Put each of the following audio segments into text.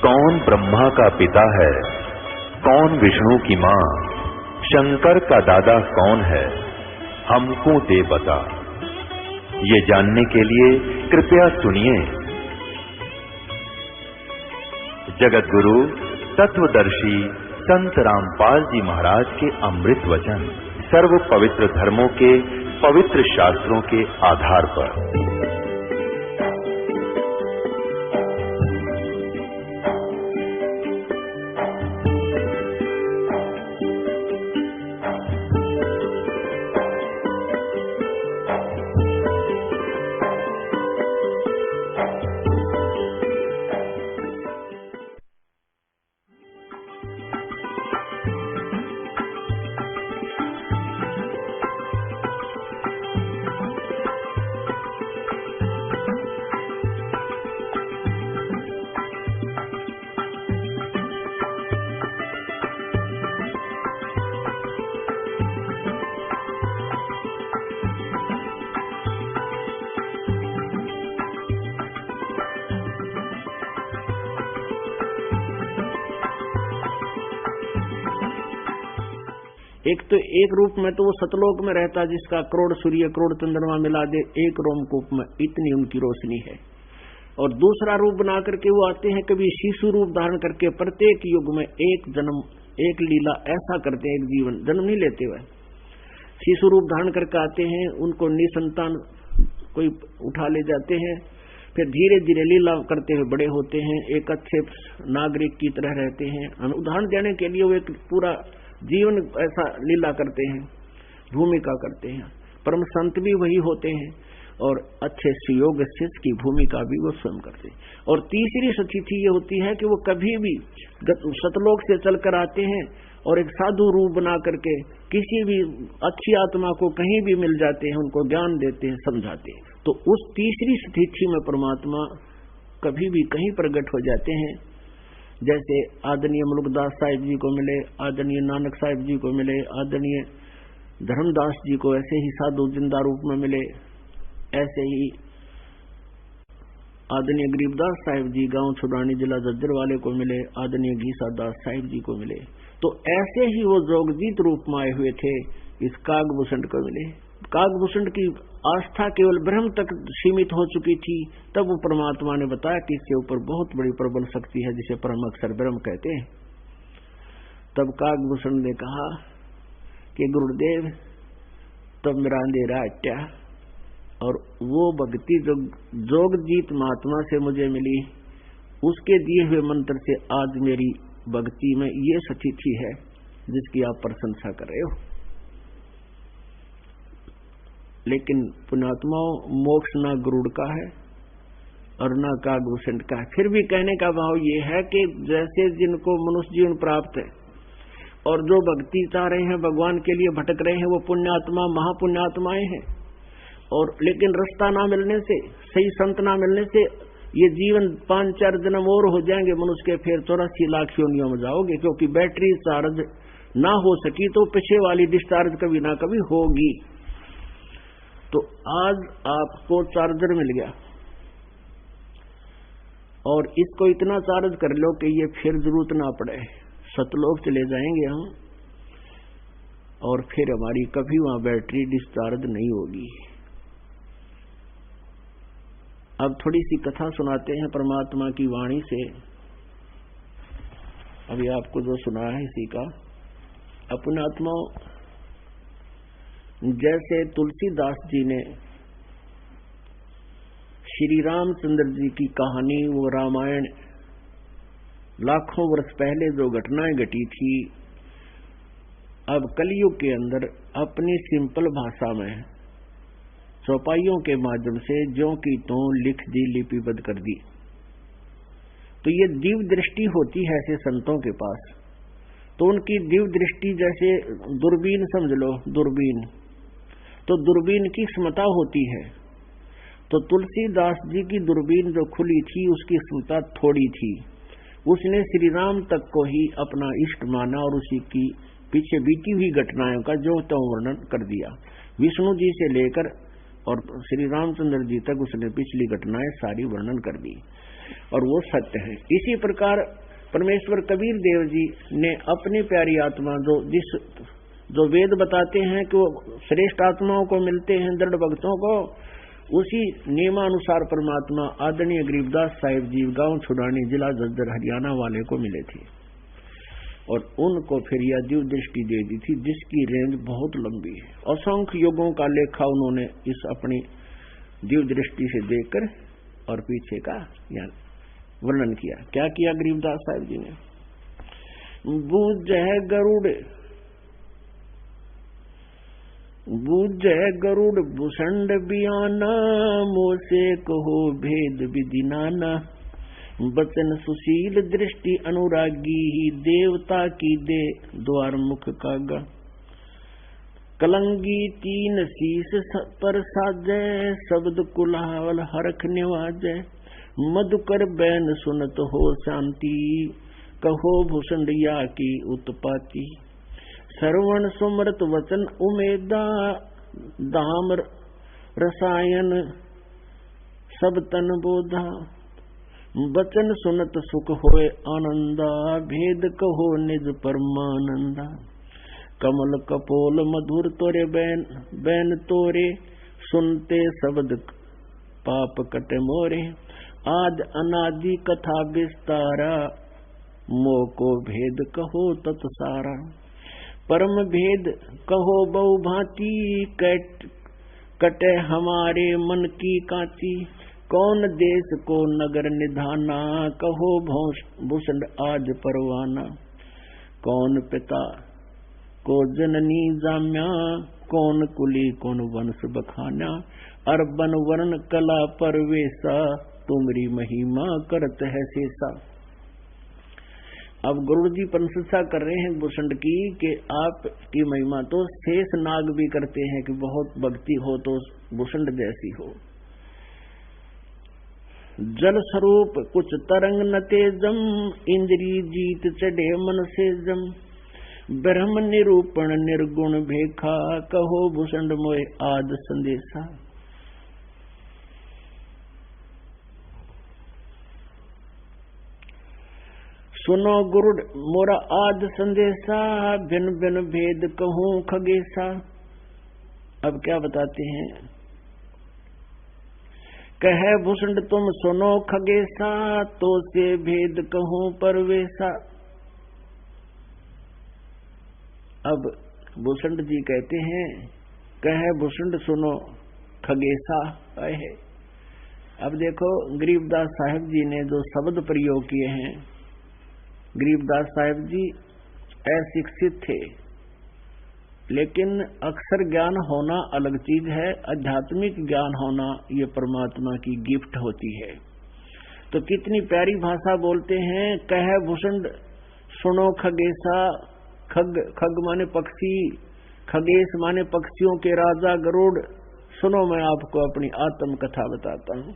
कौन ब्रह्मा का पिता है, कौन विष्णु की मां, शंकर का दादा कौन है, हमको दे बता। ये जानने के लिए कृपया सुनिए जगत गुरु तत्वदर्शी संत रामपाल जी महाराज के अमृत वचन सर्व पवित्र धर्मों के पवित्र शास्त्रों के आधार पर। एक तो एक रूप में तो वो सतलोक में रहता जिसका करोड़ सूर्य करोड़ चंद्रमा मिला दे एक रोमकूप में इतनी उनकी रोशनी है। और दूसरा रूप बना करके वो आते हैं, कभी शिशु रूप धारण करके प्रत्येक युग में एक जन्म एक लीला ऐसा करते हैं, एक जीवन जन्म नहीं लेते हुए शिशु रूप धारण करके आते हैं, उनको निसंतान कोई उठा ले जाते हैं, फिर धीरे धीरे लीला करते हुए बड़े होते हैं, एक अच्छे नागरिक की तरह रहते हैं। हम उदाहरण देने के लिए वो एक पूरा जीवन ऐसा लीला करते हैं, भूमिका करते हैं। परम संत भी वही होते हैं और अच्छे सुयोग शिष्य की भूमिका भी वो स्वयं करते हैं। और तीसरी स्थिति ये होती है कि वो कभी भी सतलोक से चलकर आते हैं और एक साधु रूप बना करके किसी भी अच्छी आत्मा को कहीं भी मिल जाते हैं, उनको ज्ञान देते हैं, समझाते हैं। तो उस तीसरी स्थिति में परमात्मा कभी भी कहीं प्रकट हो जाते हैं। जैसे आदरणीय मुलुकदास साहिब जी को मिले, आदरणीय नानक साहिब जी को मिले, आदरणीय धर्मदास जी को ऐसे ही साधु जिंदा रूप में मिले, ऐसे ही आदरणीय गरीबदास साहिब जी गांव छुड़ानी जिला जज्जर वाले को मिले, आदरणीय गीसा दास साहिब जी को मिले। तो ऐसे ही वो जोगजीत रूप में आए हुए थे, इस कागभूषण को मिले। कागभूषण की आस्था केवल ब्रह्म तक सीमित हो चुकी थी, तब वो परमात्मा ने बताया कि इसके ऊपर बहुत बड़ी प्रबल शक्ति है जिसे परम अक्षर ब्रह्म कहते हैं। तब कागभूषण ने कहा कि गुरुदेव तब मेरा अंधेरा हटा, और वो भक्ति जो जोगजीत महात्मा से मुझे मिली, उसके दिए हुए मंत्र से आज मेरी भक्ति में ये स्थिति है जिसकी आप प्रशंसा कर रहे हो। लेकिन पुण्यात्माओं, मोक्ष ना गरुड़ का है और ना कागभूषण का है। फिर भी कहने का भाव ये है कि जैसे जिनको मनुष्य जीवन प्राप्त है और जो भक्ति चाह रहे हैं, भगवान के लिए भटक रहे हैं, वो पुण्यात्मा महापुण्यात्माएं हैं। और लेकिन रास्ता ना मिलने से, सही संत ना मिलने से ये जीवन 5-4 जन्म और हो जाएंगे मनुष्य के, फिर 84 लाख योनियों में जाओगे। क्योंकि बैटरी चार्ज ना हो सकी तो पीछे वाली डिस्चार्ज कभी ना कभी होगी। तो आज आपको चार्जर मिल गया और इसको इतना चार्ज कर लो कि ये फिर जरूरत ना पड़े, सतलोक चले जाएंगे हम और फिर हमारी कभी वहां बैटरी डिस्चार्ज नहीं होगी। अब थोड़ी सी कथा सुनाते हैं परमात्मा की वाणी से। अभी आपको जो सुना है इसी का। अपने आत्मा जैसे तुलसीदास जी ने श्री रामचंद्र जी की कहानी, वो रामायण लाखों वर्ष पहले जो घटनाएं घटी थी, अब कलयुग के अंदर अपनी सिंपल भाषा में चौपाइयों के माध्यम से ज्यों की त्यों लिख दी, लिपिबद्ध कर दी। तो ये दिव्य दृष्टि होती है ऐसे संतों के पास। तो उनकी दिव्य दृष्टि जैसे दूरबीन समझ लो, दूरबीन, तो दूरबीन की क्षमता होती है। तो तुलसीदास जी की दूरबीन जो खुली थी उसकी क्षमता थोड़ी थी। उसने श्री राम तक को ही अपना इष्ट माना और उसी की पीछे बीती हुई घटनाओं का जो तो वर्णन कर दिया। विष्णु जी से लेकर और श्री रामचंद्र जी तक उसने पिछली घटनाएं सारी वर्णन कर दी। और वो सत्य है। इसी प्रकार परमेश्वर कबीर देव जी ने अपनी प्यारी आत्मा जो वेद बताते हैं कि वो श्रेष्ठ आत्माओं को मिलते हैं, दृढ़ भक्तों को, उसी नियमानुसार परमात्मा आदरणीय गरीबदास साहिब जी गांव छुड़ानी जिला झज्जर हरियाणा वाले को मिले थे और उनको फिर यह दिव्य दृष्टि दे दी थी जिसकी रेंज बहुत लंबी है। असंख्य युगों का लेखा उन्होंने इस अपनी दिव्य दृष्टि से देखकर और पीछे का वर्णन किया। क्या किया गरीबदास साहिब जी ने? बूझ गरुड़ भूषण बियाना, मोसे कहो भेद विधि नाना। बचन सुशील दृष्टि अनुरागी, देवता की दे द्वार मुख कागा। कलंगी तीन शीस पर साजै, शब्द कुलावल हरख निवाजै। मधुकर बैन सुनत हो शांति, कहो भूषणिया की उत्पाती। श्रवण सुमरत वचन उमेदा, दाम रसायन सब तन बोधा। बचन सुनत सुख होए आनंदा, भेद कहो निज परमानंदा। कमल कपोल मधुर तोरे बैन तोरे, सुनते शब्द पाप कटे मोरे। आद अनादि कथा विस्तारा, मोको भेद कहो तत् सारा। परम भेद कहो बहु भांति, कटे हमारे मन की कांति। कौन देश को नगर निधाना, कहो भूषण आज परवाना। कौन पिता को जननी जाम्या, कौन कुली कौन वंश बखाना। अरबन वर्ण कला परवेसा, तुमरी महिमा करत है शेषा। अब गुरु जी प्रशंसा कर रहे हैं भूषण की कि आपकी महिमा तो शेष नाग भी करते हैं कि बहुत भक्ति हो तो भूषण जैसी हो। जल स्वरूप कुछ तरंग न तेजम, इंद्री जीत चढ़े मन से जम। ब्रह्म निरूपण निर्गुण भेखा, कहो भूषण मोए आद संदेशा। सुनो गुरु मोरा आद संदेशा, भिन भिन भेद कहूं खगेसा। अब क्या बताते हैं? कहे भूषण तुम सुनो खगेसा, तो से भेद कहूं परवेसा। अब भूषण जी कहते हैं, कहे भूषण सुनो खगेसा है। अब देखो गरीबदास साहिब जी ने जो शब्द प्रयोग किए हैं, गरीबदास साहिब जी अशिक्षित थे, लेकिन अक्षर ज्ञान होना अलग चीज है, आध्यात्मिक ज्ञान होना ये परमात्मा की गिफ्ट होती है। तो कितनी प्यारी भाषा बोलते हैं। कहे भूषण सुनो खगेसा, खग माने पक्षी, खगेश माने पक्षियों के राजा गरुड़। सुनो मैं आपको अपनी आत्म कथा बताता हूँ।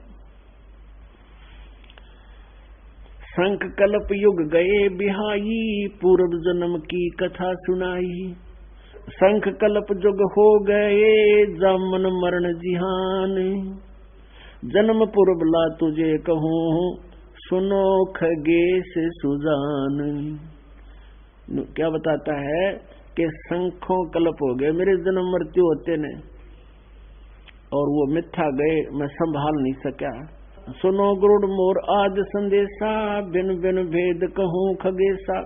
शंख कल्प युग गए बिहाई, पूर्व जन्म की कथा सुनाई। शंख कल्प युग हो गए, जामन मरण जिहान। जन्म पूर्व ला तुझे कहूँ, सुनो खगेश सुजान। क्या बताता है कि शंखों कल्प हो गए, मेरे जन्म मृत्यु होते ने, और वो मिथ्या गए, मैं संभाल नहीं सका। सुनो गुरुड़ मोर आज संदेशा, बिन बिन भेद कहूं खगेसा।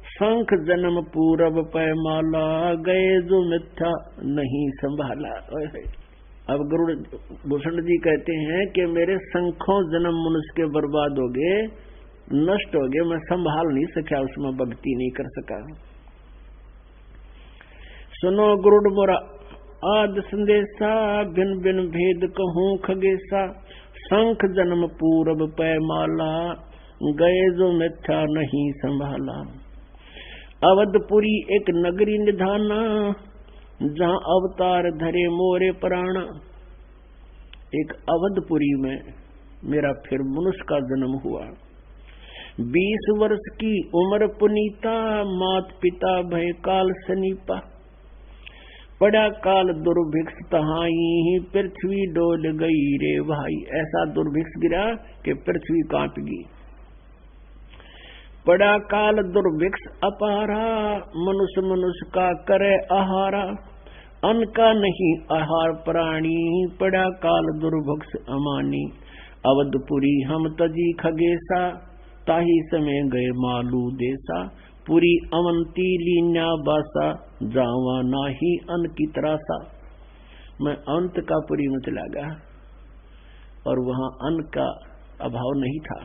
शंख जन्म पूरब पैमाला, गए जो मिथ्या नहीं संभाला। अब गुरु भूषण जी कहते हैं कि मेरे शंखों जन्म मनुष्य के बर्बाद हो गए, नष्ट हो गए, मैं संभाल नहीं सका, उसमें भक्ति नहीं कर सका। सुनो गुरुड़ मोरा आद संदेशा, बिन बिन भेद कहूं खगेसा। शंख जन्म पूरब पैमाला, गए जो मिथ्या नहीं संभाला। अवधपुरी एक नगरी निधाना, जहाँ अवतार धरे मोरे प्राणा। एक अवधपुरी में मेरा फिर मनुष्य का जन्म हुआ। 20 वर्ष की उम्र पुनीता, मात पिता भय काल सनीपा। पड़ा काल दुर्भिक्ष तहाई, पृथ्वी डोल गई रे भाई। ऐसा दुर्भिक्ष गिरा कि पृथ्वी कांपगी। पड़ा काल दुर्भिक्ष अपारा, मनुष्य मनुष्य का करे आहारा। अन्न का नहीं आहार प्राणी, पड़ा काल दुर्भिक्ष अमानी। अवधपुरी हम तजी खगेसा, ताही समय गए मालू देसा। पुरी अवंती लीन्या बासा, जावा नाही अन्न की तरासा। मैं अंत का पुरी में चला गया और वहां अन्न का अभाव नहीं था।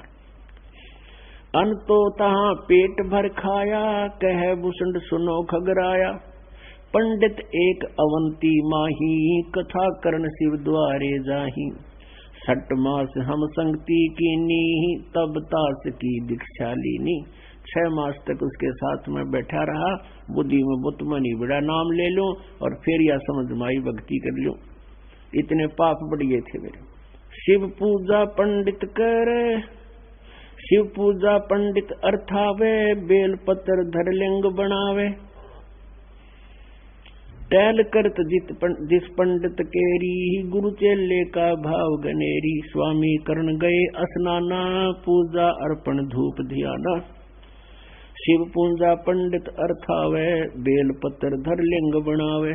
अन्न तो तहां पेट भर खाया, कह भूषण सुनो खगराया। पंडित एक अवंती माही, कथा करण शिव द्वारे जाही। 6 मास हम संगति कीनी, तब तास की दीक्षा लीनी। 6 मास तक उसके साथ में बैठा रहा, बुद्धि में बुत मनी बड़ा नाम ले लूं और फिर या समझ माई भक्ति कर लूं। इतने पाप बढ़ गए थे मेरे। शिव पूजा पंडित करे, शिव पूजा पंडित अर्थावे। बेल पत्र धर लिंग बनावे। टहल करत जिस पंडित केरी, गुरु चेले का भाव गनेरी। स्वामी करण गए स्नाना, पूजा अर्पण धूप ध्याना। शिव पूजा पंडित अर्थावे, बेल पत्र धर लिंग बनावे।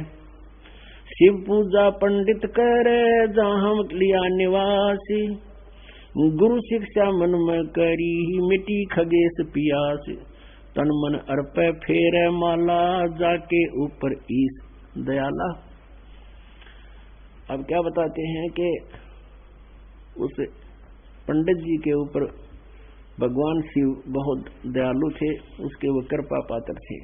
शिव पूजा पंडित करे, जहाँ लिया निवासी। गुरु शिक्षा मन में करी, मिटी खगेश पियास। तन मन अर्पे फेरे माला, जाके ऊपर ईस दयाला। अब क्या बताते हैं कि उस पंडित जी के ऊपर भगवान शिव बहुत दयालु थे, उसके वो कृपा पात्र थे।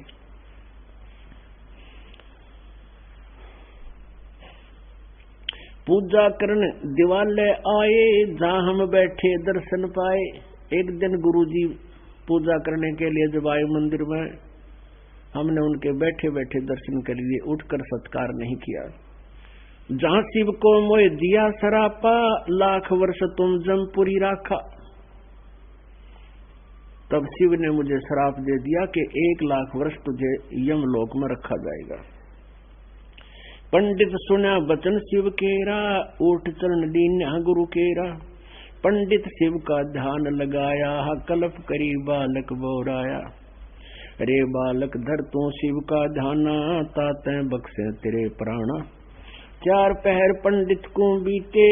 पूजा करने दिवाले आए, जहां हम बैठे दर्शन पाए। एक दिन गुरुजी पूजा करने के लिए जब आए मंदिर में, हमने उनके बैठे बैठे दर्शन कर लिए, उठकर सत्कार नहीं किया। जहां शिव को मोह दिया सरापा, लाख वर्ष तुम जमपुरी राखा। तब शिव ने मुझे श्राप दे दिया कि 1 लाख वर्ष तुझे यमलोक में रखा जाएगा। पंडित सुना बचन शिव केरा, उठ चरण दीन्या गुरु केरा। पंडित शिव का ध्यान लगाया, कल्प करी बालक बोराया। रे बालक धर तू शिव का ध्याना, ताते बख्शे तेरे प्राणा। 4 पहर पंडित को बीते,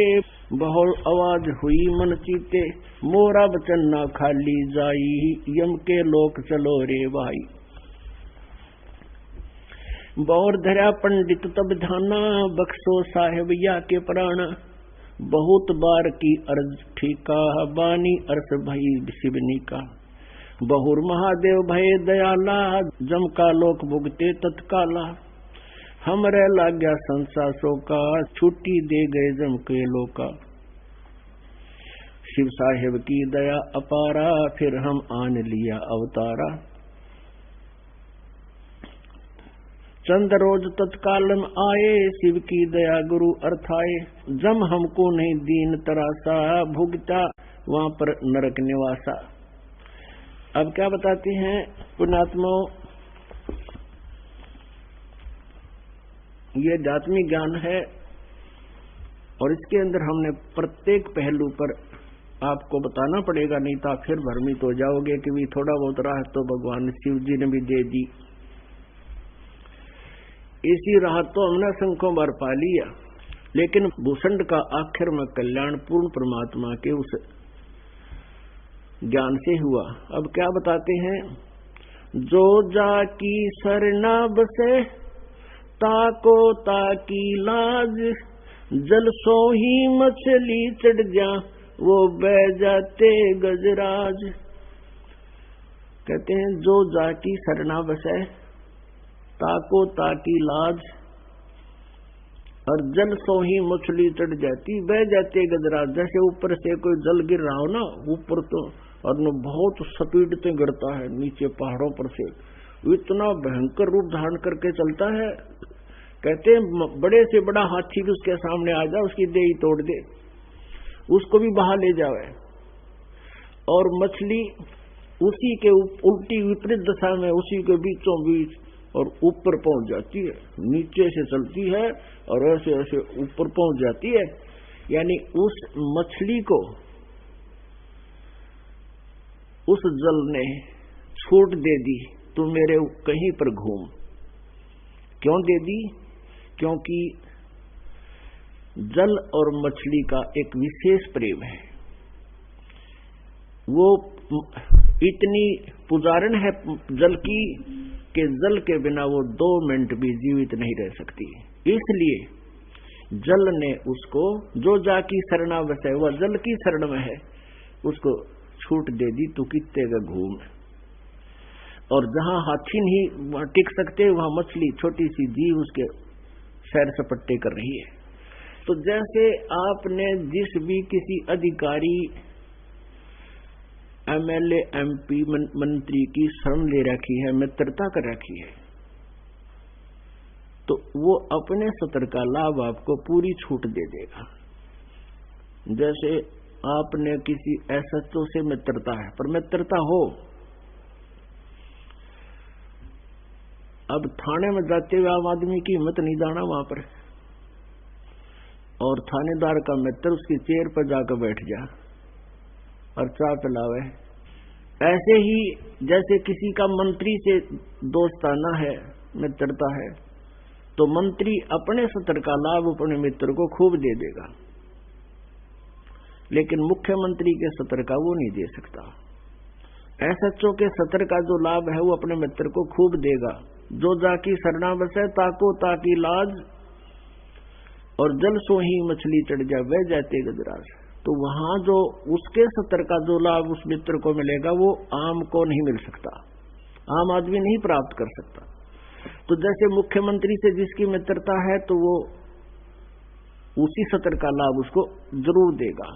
बहुत आवाज हुई मन चीते। मोरा बचन ना खाली जाई, यम के लोक चलो रे भाई। बौर धरा पंडित तब ध्याना, बख्शो साहेब या के प्राणा। बहुत बार की अर्ज ठीका, बानी अर्स भई शिवनी का। बहुर महादेव भय दयाला, जम का लोक भुगते तत्काला। हमरे लाग्या संसा शोका, छुट्टी दे गए जम के लोका। शिव साहेब की दया अपारा, फिर हम आन लिया अवतारा। चंद रोज तत्काल में आए, शिव की दया गुरु अर्थाए। जम हमको नहीं दीन तरासा, भुगता वहां पर नरक निवासा। अब क्या बताते हैं पुण्यात्माओं, ये आध्यात्मिक ज्ञान है और इसके अंदर हमने प्रत्येक पहलू पर आपको बताना पड़ेगा, नहीं तो आप फिर भ्रमित हो जाओगे कि भी थोड़ा बहुत राह तो भगवान शिव जी ने भी दे दी। इसी राह तो हमने संख्यों बार पा लिया, लेकिन भूषण का आखिर में कल्याण पूर्ण परमात्मा के उस ज्ञान से हुआ। अब क्या बताते हैं, जो जाकी सरना बसे, ताको ताकी लाज। जल सो ही मछली चढ़ जा, वो बह जाते गजराज। कहते हैं जो जाकी सरना बसे, ताको ताकी लाज। और जल सो ही मछली चढ़ जाती, बह जाते गजराज। जैसे ऊपर से कोई जल गिर रहा हो ना ऊपर, तो और न बहुत स्पीड से गिरता है नीचे पहाड़ों पर से, इतना भयंकर रूप धारण करके चलता है। कहते हैं बड़े से बड़ा हाथी भी उसके सामने आ जाए, उसकी देही तोड़ दे, उसको भी बहा ले जावे। और मछली उसी के उल्टी विपरीत दशा में, उसी के बीचों बीच और ऊपर पहुंच जाती है, नीचे से चलती है और ऐसे ऐसे ऊपर पहुंच जाती है। यानी उस मछली को उस जल ने छूट दे दी, तू मेरे कहीं पर घूम। क्यों दे दी? क्योंकि जल और मछली का एक विशेष प्रेम है। वो इतनी पुजारण है जल की कि जल के बिना वो 2 मिनट भी जीवित नहीं रह सकती। इसलिए जल ने उसको, जो जाकी शरणा बसे, वह जल की शरण में है, उसको छूट दे दी, तू कित्ते का घूम। और जहां हाथी नहीं टिक सकते, वहां मछली छोटी सी जीव उसके सैर सपट्टे कर रही है। तो जैसे आपने जिस भी किसी अधिकारी, एमएलए, एमपी, मंत्री की शरण ले रखी है, मित्रता कर रखी है, तो वो अपने सत्र का लाभ आपको पूरी छूट दे देगा। जैसे आपने किसी एसएचओ से मित्रता है, पर मित्रता हो, अब थाने में जाते हुए आम आदमी की हिम्मत नहीं जाना वहां पर, और थानेदार का मित्र उसकी चेयर पर जाकर बैठ जा और चाय पिलावे। ऐसे ही जैसे किसी का मंत्री से दोस्ताना है, मित्रता है, तो मंत्री अपने सत्र का लाभ अपने मित्र को खूब दे देगा, लेकिन मुख्यमंत्री के सत्र का वो नहीं दे सकता। एसएचओ के सत्र का जो लाभ है वो अपने मित्र को खूब देगा। जो जाकी शरणा बसे, ताको ताकी लाज, और जल सो ही मछली चढ़ जाए, वह जाते गजराज। तो वहां जो उसके सत्र का जो लाभ उस मित्र को मिलेगा, वो आम को नहीं मिल सकता, आम आदमी नहीं प्राप्त कर सकता। तो जैसे मुख्यमंत्री से जिसकी मित्रता है, तो वो उसी सत्र का लाभ उसको जरूर देगा,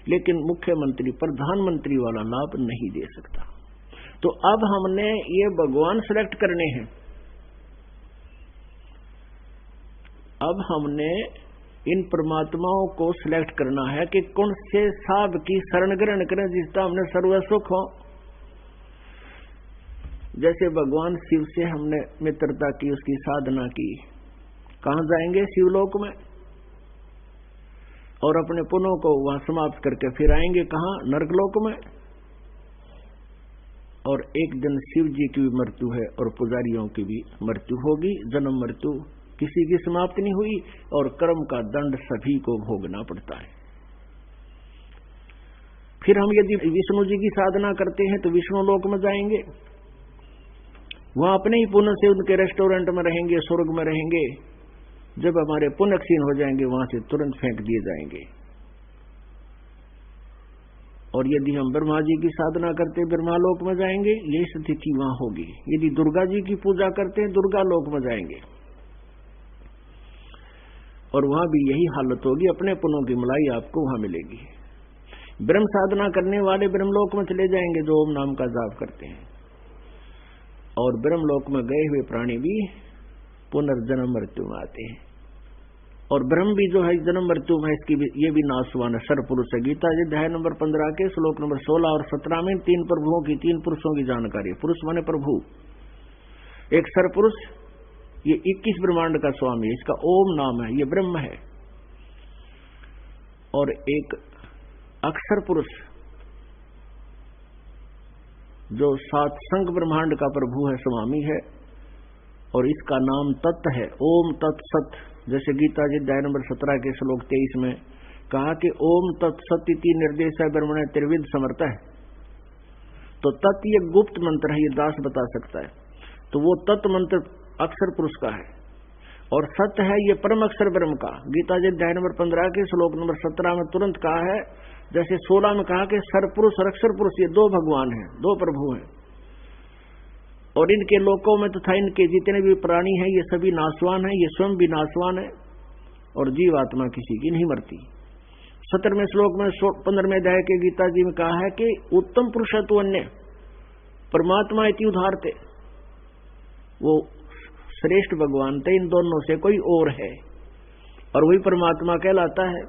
लेकिन मुख्यमंत्री प्रधानमंत्री वाला लाभ नहीं दे सकता। तो अब हमने ये भगवान सिलेक्ट करने हैं। अब हमने इन परमात्माओं को सिलेक्ट करना है कि कौन से साहब की शरण ग्रहण करें जिसका हमने सर्व सुख हो। जैसे भगवान शिव से हमने मित्रता की, उसकी साधना की, कहां जाएंगे? शिवलोक में, और अपने पुण्यों को वहां समाप्त करके फिर आएंगे कहां? नरकलोक में। और एक दिन शिव जी की भी मृत्यु है और पुजारियों की भी मृत्यु होगी। जन्म मृत्यु किसी की समाप्त नहीं हुई, और कर्म का दंड सभी को भोगना पड़ता है। फिर हम यदि विष्णु जी की साधना करते हैं तो विष्णु लोक में जाएंगे, वहां अपने ही पुण्य से उनके रेस्टोरेंट में रहेंगे, स्वर्ग में रहेंगे। जब हमारे पुण्य क्षीण हो जाएंगे, वहां से तुरंत फेंक दिए जाएंगे। और यदि हम ब्रह्मा जी की साधना करते ब्रह्मा लोक में जाएंगे, यही स्थिति वहां होगी। यदि दुर्गा जी की पूजा करते हैं, दुर्गा लोक में जाएंगे, और वहां भी यही हालत होगी, अपने पुण्यों की मलाई आपको वहां मिलेगी। ब्रह्म साधना करने वाले ब्रह्मलोक में चले जाएंगे, जो ओम नाम का जाप करते हैं। और ब्रह्मलोक में गए हुए प्राणी भी पुनर्जन्म मृत्यु में आते हैं। और ब्रह्म भी जो है जन्म मृत्यु में, इसकी भी, ये भी नाशवान है, सरपुरुष है। गीता जी अध्याय नंबर 15 के श्लोक नंबर 16 और 17 में 3 प्रभुओं की, 3 पुरुषों की जानकारी। पुरुष माने प्रभु, एक सरपुरुष, ये 21 ब्रह्मांड का स्वामी है, इसका ओम नाम है, ये ब्रह्म है। और एक अक्षर पुरुष जो 7 संग ब्रह्मांड का प्रभु है, स्वामी है, और इसका नाम तत्व है, ओम तत्सत। जैसे गीता जी अध्याय नंबर 17 के श्लोक 23 में कहा कि ओम तत्सत इति निर्देश ब्रह्मणे त्रिविध समर्थ है। तो तत् ये गुप्त मंत्र है, ये दास बता सकता है। तो वो तत्व मंत्र अक्षर पुरुष का है, और सत्य है ये परम अक्षर ब्रह्म का। गीता जी अध्याय नंबर 15 के श्लोक नंबर 17 में तुरंत कहा है, जैसे 16 में कहा कि सरपुरुष और अक्षर पुरुष ये 2 भगवान हैं, 2 प्रभु हैं। और इनके लोकों में तथा इनके जितने भी प्राणी हैं, ये सभी नाशवान हैं, ये स्वयं भी नाशवान है, और जीव आत्मा किसी की नहीं मरती। 17वें श्लोक में 15वें अध्याय के गीता जी में कहा है कि उत्तम पुरुषत्व अन्य परमात्मा इति उदाहरते, वो श्रेष्ठ भगवान थे, इन दोनों से कोई और है, और वही परमात्मा कहलाता है।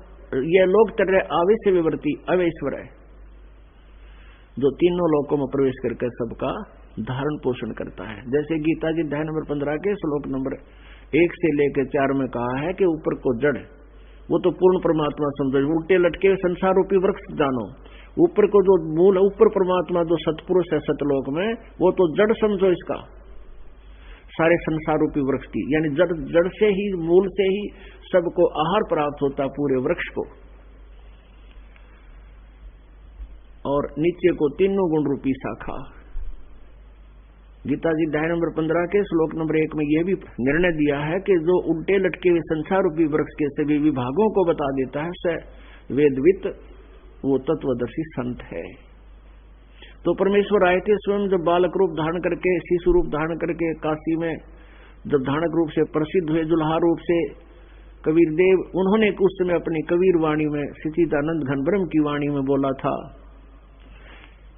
यह लोक तरह आवेश विवर्ती अवेश्वर है, जो तीनों लोकों में प्रवेश करके सबका धारण पोषण करता है। जैसे गीता जी अध्याय नंबर 15 के श्लोक नंबर 1 से लेकर 4 में कहा है कि ऊपर को जड़, वो तो पूर्ण परमात्मा समझो, उल्टे लटके संसार रूपी वृक्ष जानो। ऊपर को जो मूल, ऊपर परमात्मा जो सतपुरुष है सतलोक में, वो तो जड़ समझो इसका, सारे संसार रूपी वृक्ष की, यानी जड़ से ही, मूल से ही सबको आहार प्राप्त होता पूरे वृक्ष को। और नीचे को तीनों गुण रूपी शाखा। गीता जी अध्याय नंबर 15 के श्लोक नंबर 1 में यह भी निर्णय दिया है कि जो उल्टे लटके हुए संसार रूपी वृक्ष के सभी विभागों को बता देता है स वेदवित, वो तत्वदर्शी संत है। तो परमेश्वर आए थे स्वयं जब बालक रूप धारण करके, शिशु रूप धारण करके काशी में जब धारणक रूप से प्रसिद्ध हुए, जुल्हा रूप से कबीर देव, उन्होंने उस समय अपनी कबीर वाणी में, सच्चिदानंद घन ब्रह्म की वाणी में बोला था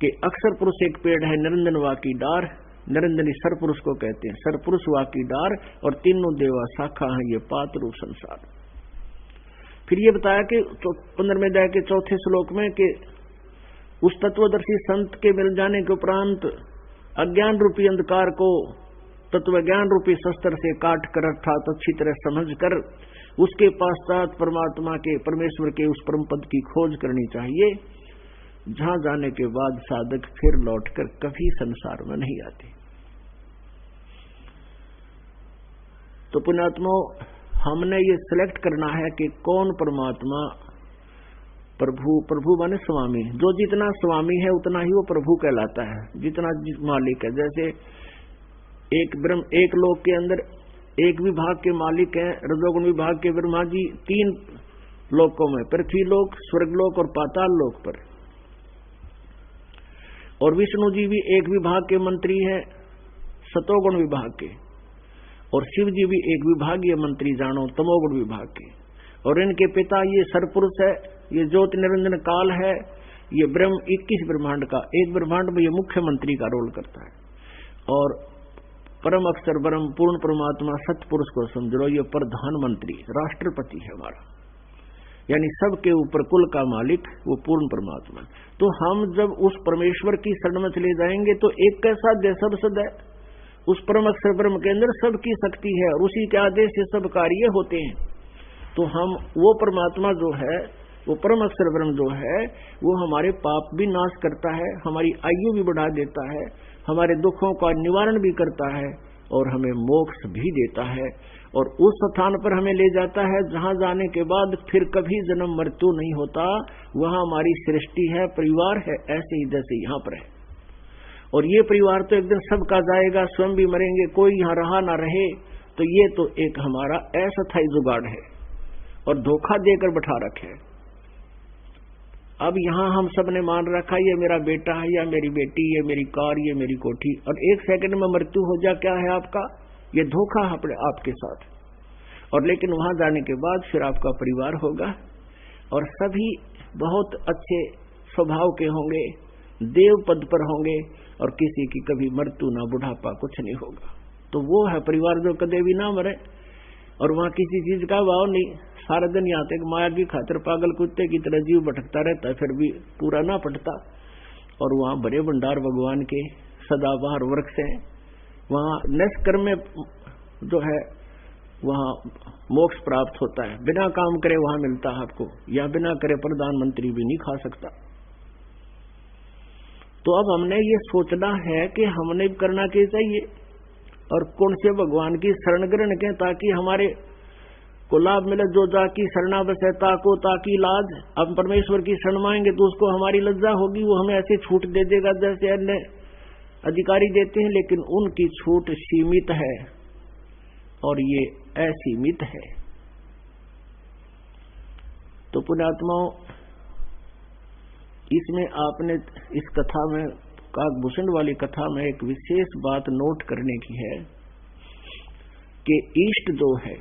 कि अक्षर पुरुष एक पेड़ है, निरंजन वा की डार, निरंजनी सरपुरुष को कहते हैं, सरपुरुष वा की डार, और तीनों देवा शाखा है ये पात रूप संसार। फिर ये बताया कि 15वें अध्याय के 4थे श्लोक में कि उस तत्वदर्शी संत के मिल जाने के उपरांत अज्ञान रूपी अंधकार को तत्व ज्ञान रूपी शस्त्र से काट कर अर्थात अच्छी तरह समझ कर उसके पश्चात परमात्मा के, परमेश्वर के उस परम पद की खोज करनी चाहिए, जहां जाने के बाद साधक फिर लौटकर कभी संसार में नहीं आते। तो पुण्यात्माओं, हमने ये सिलेक्ट करना है कि कौन परमात्मा, प्रभु माने स्वामी, जो जितना स्वामी है उतना ही वो प्रभु कहलाता है, जितना मालिक है। जैसे एक लोक के अंदर एक विभाग के मालिक हैं, रजोगुण विभाग के ब्रह्मा जी 3 लोकों में, पृथ्वी लोक, स्वर्गलोक और पाताल लोक पर, और विष्णु जी भी एक विभाग के मंत्री हैं, सतोगुण विभाग के, और शिव जी भी एक विभागीय मंत्री जानो, तमोगुण विभाग के। और इनके पिता ये सरपुरुष है, ये ज्योति निरंजन काल है, ये ब्रह्म 21 ब्रह्मांड का, एक ब्रह्मांड में ये मुख्यमंत्री का रोल करता है। और परम अक्षर ब्रह्म पूर्ण परमात्मा सतपुरुष को समझ लो, ये प्रधानमंत्री, राष्ट्रपति है हमारा, यानी सबके ऊपर कुल का मालिक वो पूर्ण परमात्मा। तो हम जब उस परमेश्वर की शरण में चले जाएंगे तो एक कैसा दे सब सद है, उस परम अक्षर ब्रह्म के अंदर सबकी शक्ति है और उसी के आदेश से सब कार्य होते हैं। तो हम वो परमात्मा जो है, वो परम अक्षर ब्रह्म जो है, वो हमारे पाप भी नाश करता है, हमारी आयु भी बढ़ा देता है, हमारे दुखों का निवारण भी करता है और हमें मोक्ष भी देता है, और उस स्थान पर हमें ले जाता है जहां जाने के बाद फिर कभी जन्म मृत्यु नहीं होता। वहां हमारी सृष्टि है, परिवार है, ऐसे ही जैसे यहाँ पर है। और ये परिवार तो एक दिन सबका जाएगा, स्वयं भी मरेंगे, कोई यहाँ रहा ना रहे। तो ये तो एक हमारा अस्थायी जुगाड़ है और धोखा देकर बैठा रखे। अब यहाँ हम सब ने मान रखा ये मेरा बेटा है या मेरी बेटी, ये मेरी कार, ये मेरी कोठी, और 1 सेकंड में मृत्यु हो जा, क्या है आपका? ये धोखा अपने आपके साथ। और लेकिन वहां जाने के बाद फिर आपका परिवार होगा और सभी बहुत अच्छे स्वभाव के होंगे, देव पद पर होंगे और किसी की कभी मृत्यु ना, बुढ़ापा कुछ नहीं होगा। तो वो है परिवार जो कदे भी ना मरे और वहां किसी चीज का भाव नहीं। सारा दिन यहाँ तक माया की खातिर पागल कुत्ते की तरह जीव भटकता रहता है, फिर भी पूरा ना पटता। और वहां बड़े भंडार भगवान के सदाबहार वृक्ष हैं। वहां निष्कर्म में जो है वहां मोक्ष प्राप्त होता है, बिना काम करे वहां मिलता है आपको, या बिना करे प्रधानमंत्री भी नहीं खा सकता। तो अब हमने ये सोचना है कि हमने करना क्या चाहिए और कौन से भगवान की शरण ग्रहण के, ताकि हमारे को लाभ मिले। जो जाकी शरणा बसे ताको ताकि लाज। अब परमेश्वर की शरण मांगेंगे तो उसको हमारी लज्जा होगी, वो हमें ऐसे छूट दे देगा जैसे अन्य अधिकारी देते हैं, लेकिन उनकी छूट सीमित है और ये असीमित है। तो पुण्यात्माओं, इसमें आपने इस कथा में, काकभूषण वाली कथा में एक विशेष बात नोट करने की है कि इष्ट जो है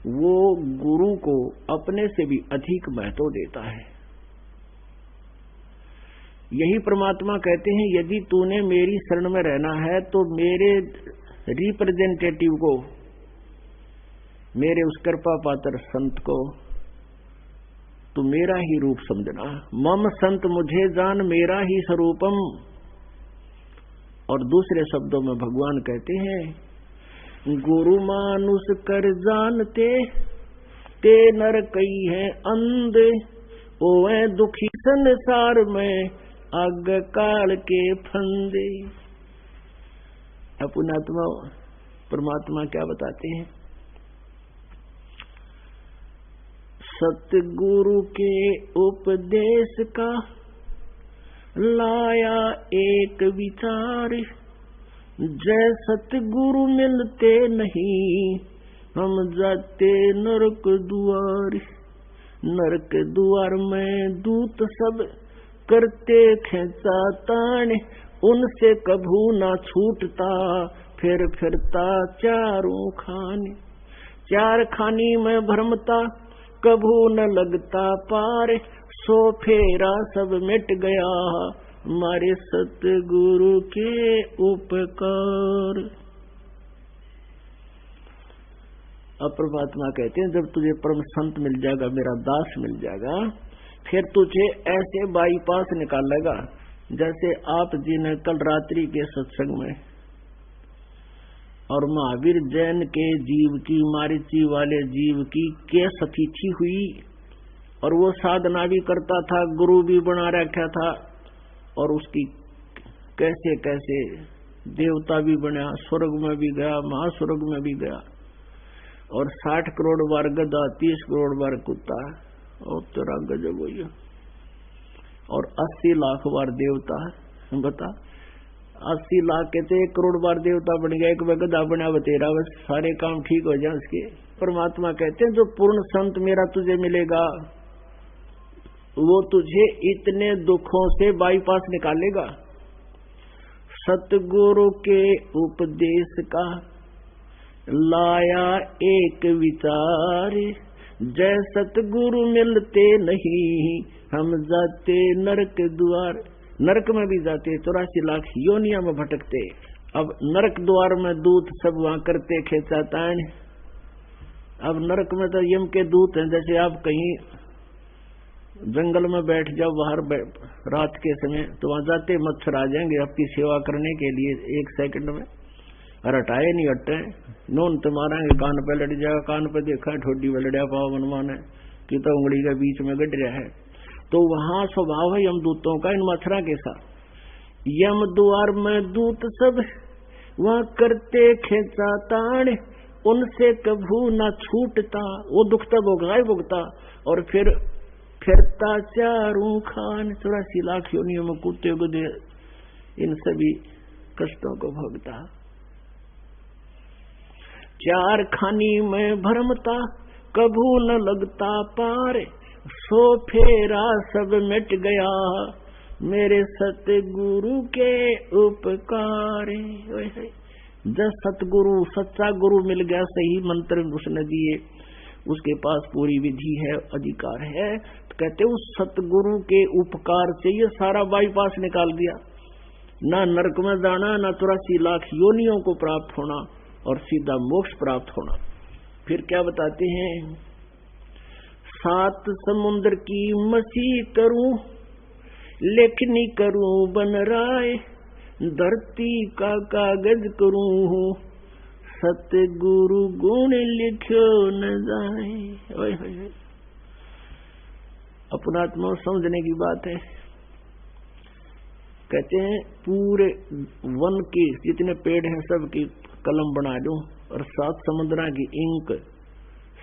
वो गुरु को अपने से भी अधिक महत्व देता है। यही परमात्मा कहते हैं, यदि तूने मेरी शरण में रहना है तो मेरे रिप्रेजेंटेटिव को, मेरे उस कृपा पात्र संत को तू मेरा ही रूप समझना। मम संत मुझे जान मेरा ही स्वरूपम। और दूसरे शब्दों में भगवान कहते हैं, गुरु मानुष कर जानते ते नर कई है अंधे, ओए दुखी संसार में आग काल के फंदे। अपनात्मा परमात्मा क्या बताते हैं? सतगुरु के उपदेश का लाया एक विचार, जय सतगुरु मिलते नहीं हम जाते नरक द्वार। नरक द्वार में दूत सब करते खेचा तान, उनसे कभू ना छूटता फिर फिरता चारों खाने। चार खानी में भ्रमता कभू न लगता पार, सो फेरा सब मिट गया हमारे सतगुरु के उपकार। अब परमात्मा कहते हैं, जब तुझे परम संत मिल जाएगा, मेरा दास मिल जाएगा, फिर तुझे ऐसे बाईपास निकालेगा जैसे आप जी ने कल रात्रि के सत्संग में और महावीर जैन के जीव की, मारीची वाले जीव की केस अतिथि हुई और वो साधना भी करता था, गुरु भी बना रखा था और उसकी कैसे कैसे देवता भी बना, स्वर्ग में भी गया, महास्वर्ग में भी गया और 60 करोड़ बार गधा, 30 करोड़ बार कुत्ता और तेरा गजब हुई और 80 लाख बार देवता। बता, 80 लाख कहते 1 करोड़ बार देवता बन गया, एक गधा बना बतेरा, बस सारे काम ठीक हो जाए उसके। परमात्मा कहते हैं, जो पूर्ण संत मेरा तुझे मिलेगा वो तुझे इतने दुखों से बाईपास निकालेगा। सतगुरु के उपदेश का लाया एक विचार, जय सतगुरु मिलते नहीं हम जाते नरक द्वार। नरक में भी जाते, 84 लाख योनिया में भटकते। अब नरक द्वार में दूत सब वहां करते खेचातान। अब नरक में तो यम के दूत हैं, जैसे आप कहीं जंगल में बैठ जाओ बाहर रात के समय, तो वहां जाते मच्छर आ जाएंगे आपकी सेवा करने के लिए 1 सेकंड में, और हटाए नहीं हटते, नोन तो मारेंगे, कान पे लड़ जाएगा, कान पे देखा ठोडी पे लड़िया पाव बनवाना है कि तो उंगली के बीच में गड़ रहा है। तो वहां स्वभाव है यमदूतों का इन मच्छरा के साथ। यम द्वार में दूत सब वहां करते खेचा ताण, उनसे कभू ना छूटता, वो दुख तब होगा भुगता और फिर फिरता चारों खान। 84 लाख योनियों में कुत्ते गुदे इन सभी कष्टों को भोगता। चार खानी में भरमता कभू न लगता पार, सो फेरा सब मिट गया मेरे सतगुरु के उपकार। जब सतगुरु सच्चा गुरु मिल गया, सही मंत्र उसने दिए, उसके पास पूरी विधि है, अधिकार है, तो कहते उस सतगुरु के उपकार से ये सारा बाईपास निकाल दिया। ना नरक में जाना, ना 84 लाख योनियों को प्राप्त होना और सीधा मोक्ष प्राप्त होना। फिर क्या बताते हैं, 7 समुद्र की मसीह करूं, लेखनी करूं बन राय, धरती का कागज करूं, सतगुरु गुण लिखो न जाए। अपनात्मा समझने की बात है। कहते हैं पूरे वन के जितने पेड़ हैं सब की कलम बना दूं और 7 समुद्रा की इंक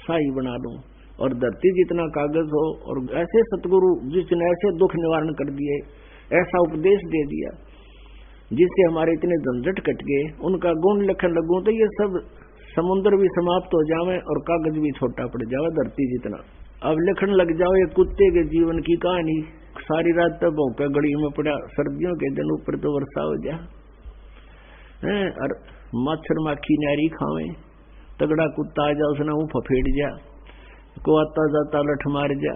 शाही बना दूं और धरती जितना कागज हो, और ऐसे सतगुरु जिसने ऐसे दुख निवारण कर दिए, ऐसा उपदेश दे दिया जिससे हमारे इतने झंझट कट गए, उनका गुण लिखन लगूं तो ये सब समुद्र भी समाप्त हो जावे और कागज भी छोटा पड़ जावे धरती जितना। अब लिखन लग जाओ ये कुत्ते के जीवन की कहानी, सारी रात तक भौंका गड़ी में पड़ा, सर्दियों के दिन ऊपर तो वर्षा हो जा, और मच्छर माखी नारी खावे, तगड़ा कुत्ता आ जा उसने वो फफेड़ जा, को आता जाता लठ मार जा,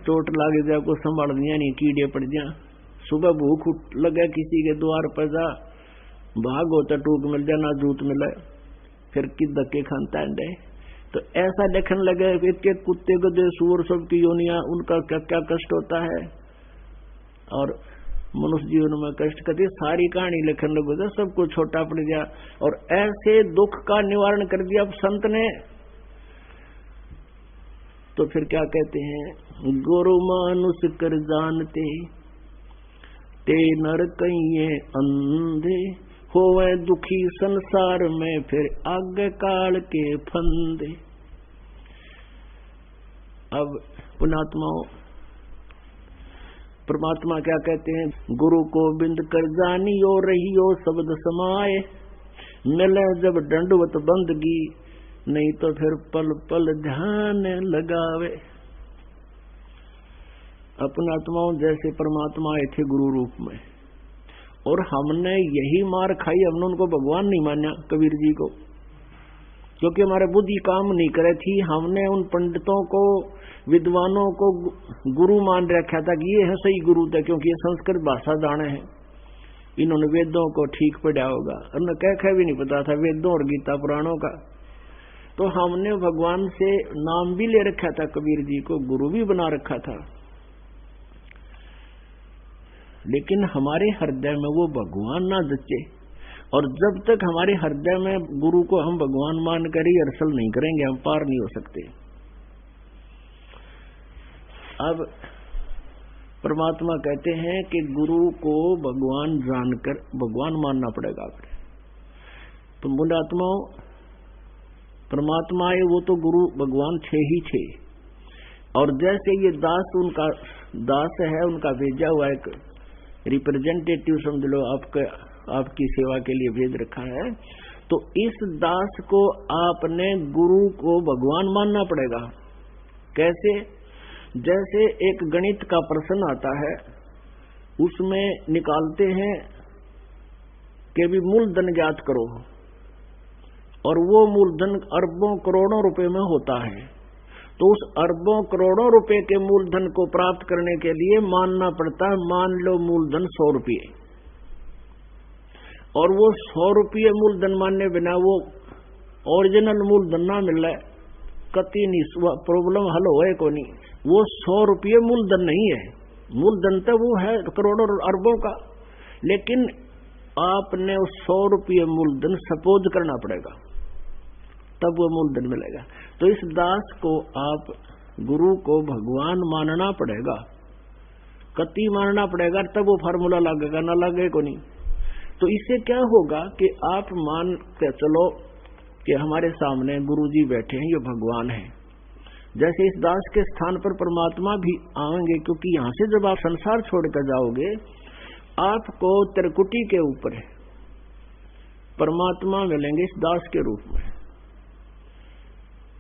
चोट लाग जा, को संभाल दिया नहीं, कीड़े पड़ जा, सुबह भूख लगे किसी के द्वार पर जा, भाग होता टूक मिल जा, ना जूत मिले, फिर कि धक्के खानता है। तो ऐसा देखने लगे इतने कुत्ते गधे सूअर सब की योनिया, उनका क्या क्या कष्ट होता है। और मनुष्य जीवन में कष्ट करती, सारी कहानी लिखने लगो तो सब कुछ छोटा पड़ गया। और ऐसे दुख का निवारण कर दिया अब संत ने। तो फिर क्या कहते हैं, गुरु मानुष कर जानते ते नर कहिए अंधे, होवे दुखी संसार में फिर आगे काल के फंदे। अब पुण्यात्माओं, परमात्मा क्या कहते हैं, गुरु को बिंद कर जानियो रहियो शब्द समाए, मिले जब दंडवत बंदगी, नहीं तो फिर पल पल ध्यान लगावे। अपनात्माओं, जैसे परमात्मा आए थे गुरु रूप में, और हमने यही मार खाई, हमने उनको भगवान नहीं माना कबीर जी को, क्योंकि हमारे बुद्धि काम नहीं करे थी। हमने उन पंडितों को, विद्वानों को गुरु मान रखा था कि ये है सही गुरु था, क्योंकि ये संस्कृत भाषा जाने हैं, इन्होंने वेदों को ठीक पढ़ा होगा। उन्हें कह भी नहीं पता था वेदों और गीता पुराणों का। तो हमने भगवान से नाम भी ले रखा था, कबीर जी को गुरु भी बना रखा था, लेकिन हमारे हृदय में वो भगवान ना जचे। और जब तक हमारे हृदय में गुरु को हम भगवान मानकर ही हर्षल नहीं करेंगे, हम पार नहीं हो सकते। अब परमात्मा कहते हैं कि गुरु को भगवान जानकर भगवान मानना पड़ेगा आपने। तो पुण्यात्माओं, परमात्मा है वो तो गुरु भगवान थे ही थे। और जैसे ये दास, उनका दास है, उनका भेजा हुआ एक रिप्रेजेंटेटिव समझ लो, आपकी सेवा के लिए भेज रखा है, तो इस दास को आपने गुरु को भगवान मानना पड़ेगा। कैसे? जैसे एक गणित का प्रश्न आता है, उसमें निकालते हैं कि भी मूलधन ज्ञात करो, और वो मूलधन अरबों करोड़ों रुपए में होता है। तो उस अरबों करोड़ों रुपए के मूलधन को प्राप्त करने के लिए मानना पड़ता है, मान लो मूलधन 100 रुपये, और वो 100 रुपये मूलधन मानने बिना वो ओरिजिनल मूलधन ना मिल रहा है, कति नहीं प्रॉब्लम हल होए को नहीं। वो 100 रुपये मूलधन नहीं है, मूलधन तो वो है करोड़ों अरबों का, लेकिन आपने उस 100 रुपये मूलधन सपोज करना पड़ेगा, तब वो मूलधन मिलेगा। तो इस दास को आप गुरु को भगवान मानना पड़ेगा, कति मानना पड़ेगा, तब वो फार्मूला लगेगा, ना लगे को नहीं। तो इससे क्या होगा कि आप मान के चलो कि हमारे सामने गुरुजी बैठे हैं, ये भगवान है। जैसे इस दास के स्थान पर परमात्मा भी आएंगे, क्योंकि यहां से जब आप संसार छोड़कर जाओगे, आपको त्रिकुटी के ऊपर है परमात्मा मिलेंगे इस दास के रूप में।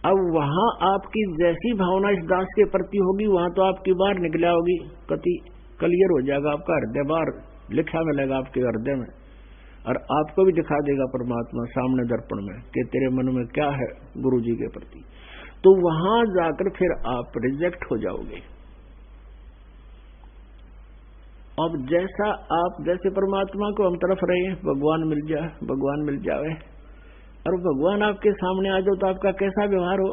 अब वहां आपकी जैसी भावना इस दास के प्रति होगी, वहां तो आपकी बाहर निकला होगी, कति क्लियर हो जाएगा, आपका हृदय बाहर लिखा मिलेगा आपके हृदय में, और आपको भी दिखा देगा परमात्मा सामने दर्पण में कि तेरे मन में क्या है गुरु जी के प्रति। तो वहां जाकर फिर आप रिजेक्ट हो जाओगे। अब जैसे परमात्मा को हम तरफ रहे, भगवान मिल जाए, भगवान मिल जाए, और भगवान आपके सामने आ जाओ तो आपका कैसा व्यवहार हो।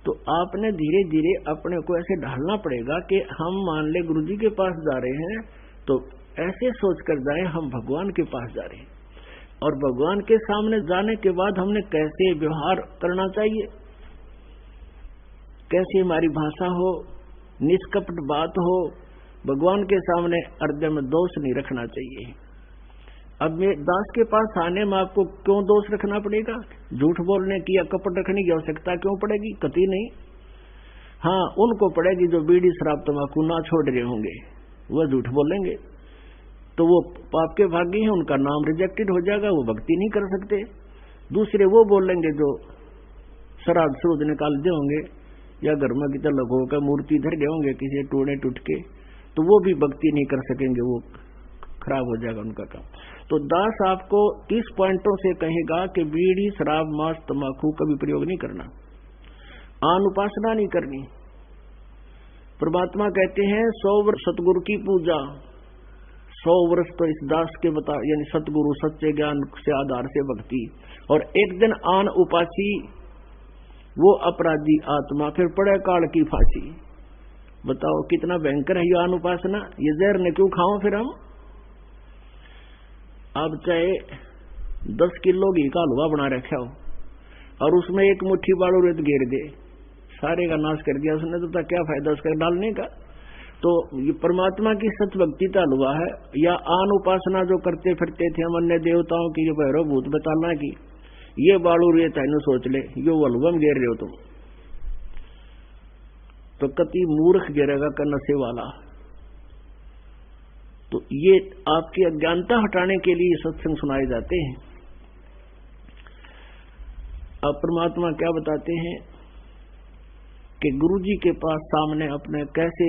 तो आपने धीरे धीरे अपने को ऐसे ढालना पड़ेगा कि हम मान ले गुरु जी के पास जा रहे हैं, तो ऐसे सोच कर जाए हम भगवान के पास जा रहे हैं, और भगवान के सामने जाने के बाद हमने कैसे व्यवहार करना चाहिए, कैसी हमारी भाषा हो, निष्कपट बात हो, भगवान के सामने हृदय में दोष नहीं रखना चाहिए। अब मैं दास के पास आने में आपको क्यों दोष रखना पड़ेगा? झूठ बोलने की या कपट रखने की आवश्यकता क्यों पड़ेगी? कति नहीं। हाँ, उनको पड़ेगी जो बीड़ी शराब तंबाकू ना छोड़ रहे होंगे, वह झूठ बोलेंगे तो वो पाप के भागी हैं, उनका नाम रिजेक्टेड हो जाएगा, वो भक्ति नहीं कर सकते। दूसरे वो बोलेंगे जो श्राद्ध श्रुद्ध निकाल दे होंगे या घर में कितना लोगों का मूर्ति धर गए होंगे किसी टूटे टूट के, तो वो भी भक्ति नहीं कर सकेंगे, वो खराब हो जाएगा उनका काम। तो दास आपको 30 पॉइंटों से कहेगा कि बीड़ी शराब मांस तंबाकू कभी प्रयोग नहीं करना, आन उपासना नहीं करनी। परमात्मा कहते हैं 100 वर्ष सतगुरु की पूजा, 100 वर्ष तो इस दास के बता, यानी सतगुरु सच्चे ज्ञान से आधार से भक्ति, और एक दिन आन उपासी वो अपराधी आत्मा फिर पड़े काल की फांसी। बताओ कितना भयंकर है ये अनुपासना। ये जहर ने क्यों खाओ फिर हम। अब चाहे 10 किलो घी का हलवा बना रखा हो और उसमें एक मुट्ठी बालू रेत घेर दे, सारे का नाश कर दिया उसने, तो क्या फायदा उसका डालने का। तो ये परमात्मा की सच भक्ति का हलवा है। या आन उपासना जो करते फिरते थे हम अन्य देवताओं की, जो भैरव भूत बताना की, ये बालू रेत है, सोच ले यो हलवा में घेर रहे हो तुम, तो कति मूर्ख गिरेगा का नशे वाला। तो ये आपकी अज्ञानता हटाने के लिए सत्संग सुनाए जाते हैं। अब परमात्मा क्या बताते हैं कि गुरु जी के पास सामने अपने कैसे